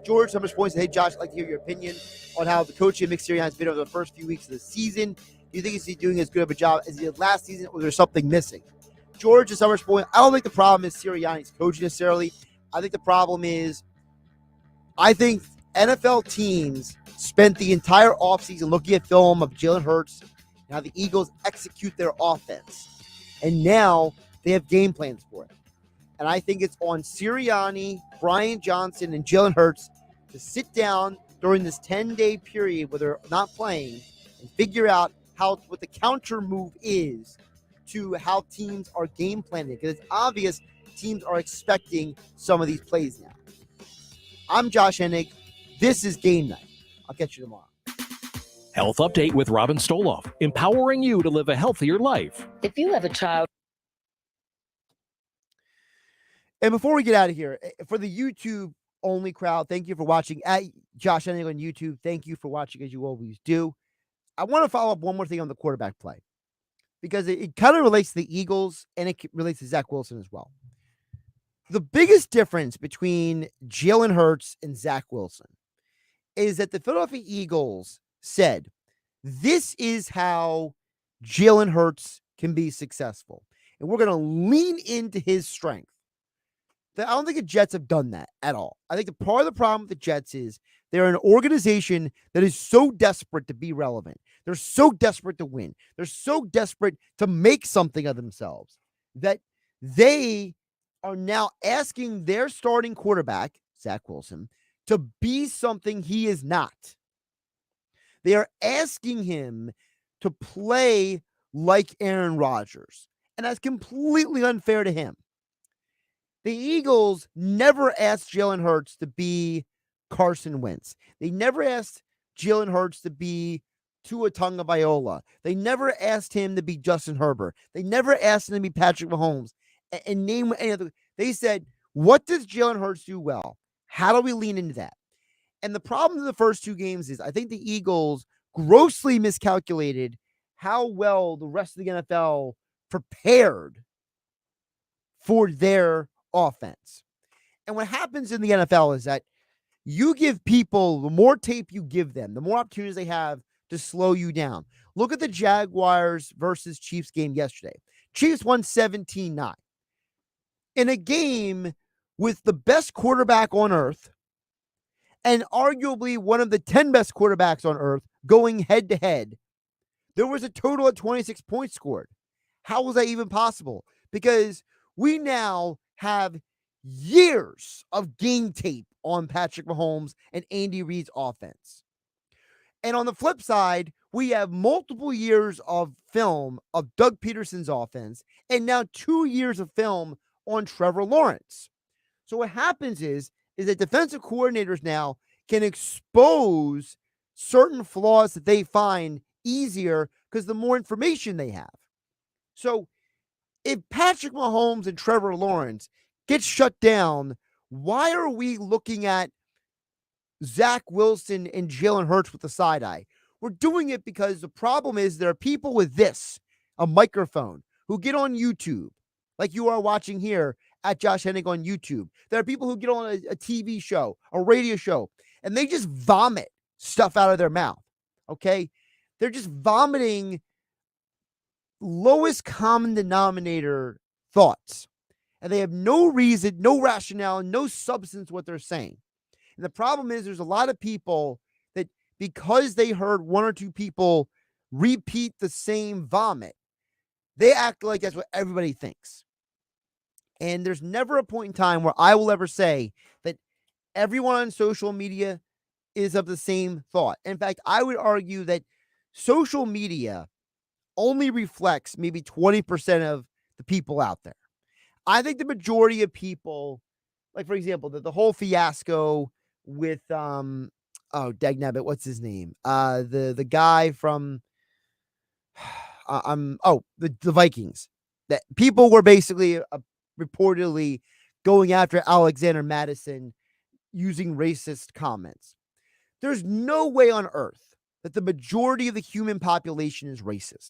George, Summers points, hey, Josh, I'd like to hear your opinion on how the coaching of Nick Sirianni has been over the first few weeks of the season. Do you think he's doing as good of a job as he did last season, or there's something missing? George, to Summers' point, I don't think the problem is Sirianni's coaching necessarily. I think the problem is, I think NFL teams spent the entire offseason looking at film of Jalen Hurts and how the Eagles execute their offense. And now they have game plans for it. And I think it's on Sirianni, Brian Johnson, and Jalen Hurts to sit down during this 10-day period where they're not playing and figure out what the counter move is to how teams are game planning. Because it's obvious teams are expecting some of these plays now. I'm Josh Hennig. This is Game Night. I'll catch you tomorrow. Health Update with Robin Stoloff, empowering you to live a healthier life. If you have a child. And before we get out of here, for the YouTube only crowd, thank you for watching. At Josh Hennig on YouTube, thank you for watching as you always do. I want to follow up one more thing on the quarterback play because it kind of relates to the Eagles and it relates to Zach Wilson as well. The biggest difference between Jalen Hurts and Zach Wilson is that the Philadelphia Eagles said, this is how Jalen Hurts can be successful. And we're going to lean into his strength. I don't think the Jets have done that at all. I think the part of the problem with the Jets is they're an organization that is so desperate to be relevant. They're so desperate to win. They're so desperate to make something of themselves that they are now asking their starting quarterback, Zach Wilson, to be something he is not. They are asking him to play like Aaron Rodgers. And that's completely unfair to him. The Eagles never asked Jalen Hurts to be Carson Wentz. They never asked Jalen Hurts to be Tua Tagovailoa. They never asked him to be Justin Herbert. They never asked him to be Patrick Mahomes. And name any other. They said, what does Jalen Hurts do well? How do we lean into that? And the problem in the first two games is I think the Eagles grossly miscalculated how well the rest of the NFL prepared for their offense. And what happens in the NFL is that you give people, the more tape you give them, the more opportunities they have to slow you down. Look at the Jaguars versus Chiefs game yesterday. Chiefs won 17-9. In a game with the best quarterback on earth and arguably one of the 10 best quarterbacks on earth going head to head, there was a total of 26 points scored. How was that even possible? Because we now have years of game tape on Patrick Mahomes and Andy Reid's offense. And on the flip side, we have multiple years of film of Doug Peterson's offense and now 2 years of film on Trevor Lawrence. So what happens is that defensive coordinators now can expose certain flaws that they find easier because the more information they have. So if Patrick Mahomes and Trevor Lawrence get shut down, why are we looking at Zach Wilson and Jalen Hurts with the side eye? We're doing it because the problem is there are people with a microphone, who get on YouTube, like you are watching here at Josh Hennig on YouTube. There are people who get on a TV show, a radio show, and they just vomit stuff out of their mouth, okay? They're just vomiting lowest common denominator thoughts. And they have no reason, no rationale, no substance to what they're saying. And the problem is there's a lot of people that because they heard one or two people repeat the same vomit, they act like that's what everybody thinks. And there's never a point in time where I will ever say that everyone on social media is of the same thought. In fact, I would argue that social media only reflects maybe 20% of the people out there. I think the majority of people, like for example, the whole fiasco with dagnabbit, what's his name? The guy from the Vikings. That people were basically reportedly going after Alexander Madison using racist comments. There's no way on earth that the majority of the human population is racist.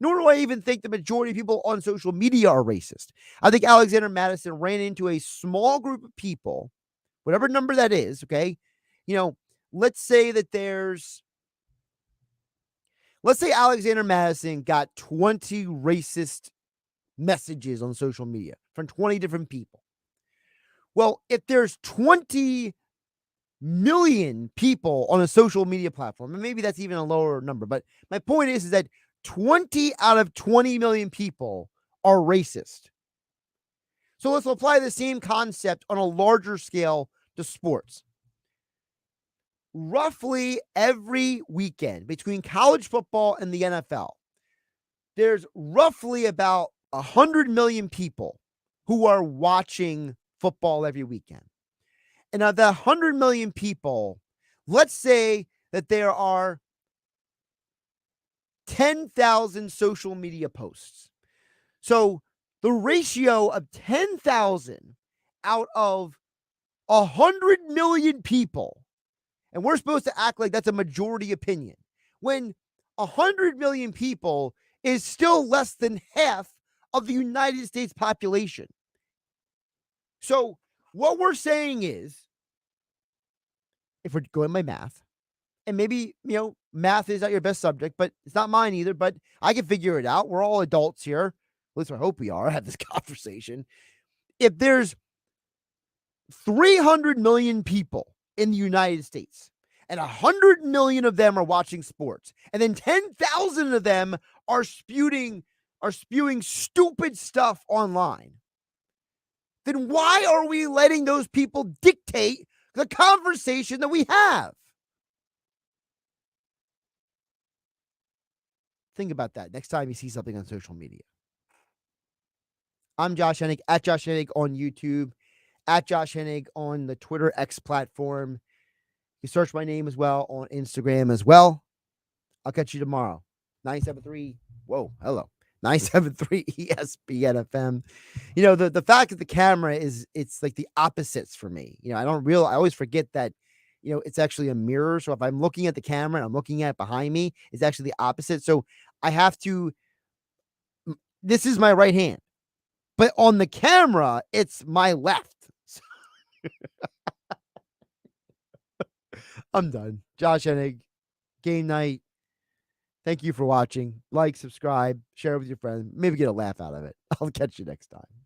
Nor do I even think the majority of people on social media are racist. I think Alexander Madison ran into a small group of people, whatever number that is, okay? Let's say Alexander Madison got 20 racist messages on social media from 20 different people. Well, if there's 20 million people on a social media platform, and maybe that's even a lower number, but my point is that 20 out of 20 million people are racist. So let's apply the same concept on a larger scale to sports. Roughly every weekend between college football and the NFL, there's roughly about 100 million people who are watching football every weekend. And of the 100 million people, let's say that there are 10,000 social media posts. So the ratio of 10,000 out of 100 million people, and we're supposed to act like that's a majority opinion, when 100 million people is still less than half of the United States population. So what we're saying is, if we're going by math, and maybe, math is not your best subject, but it's not mine either, but I can figure it out. We're all adults here. At least I hope we are. I have this conversation. If there's 300 million people in the United States, and 100 million of them are watching sports, and then 10,000 of them are spewing stupid stuff online, then why are we letting those people dictate the conversation that we have? Think about that next time you see something on social media. I'm Josh Hennig, at Josh Hennig on YouTube, at Josh Hennig on the Twitter X platform. You search my name as well on Instagram as well. I'll catch you tomorrow. 973. Whoa, hello. 973 ESPN FM. The fact that the camera it's like the opposites for me. I always forget that, it's actually a mirror. So if I'm looking at the camera and I'm looking at it behind me, it's actually the opposite. So I have to, this is my right hand, but on the camera, it's my left. I'm done. Josh Hennig, Game Night. Thank you for watching. Like, subscribe, share it with your friends. Maybe get a laugh out of it. I'll catch you next time.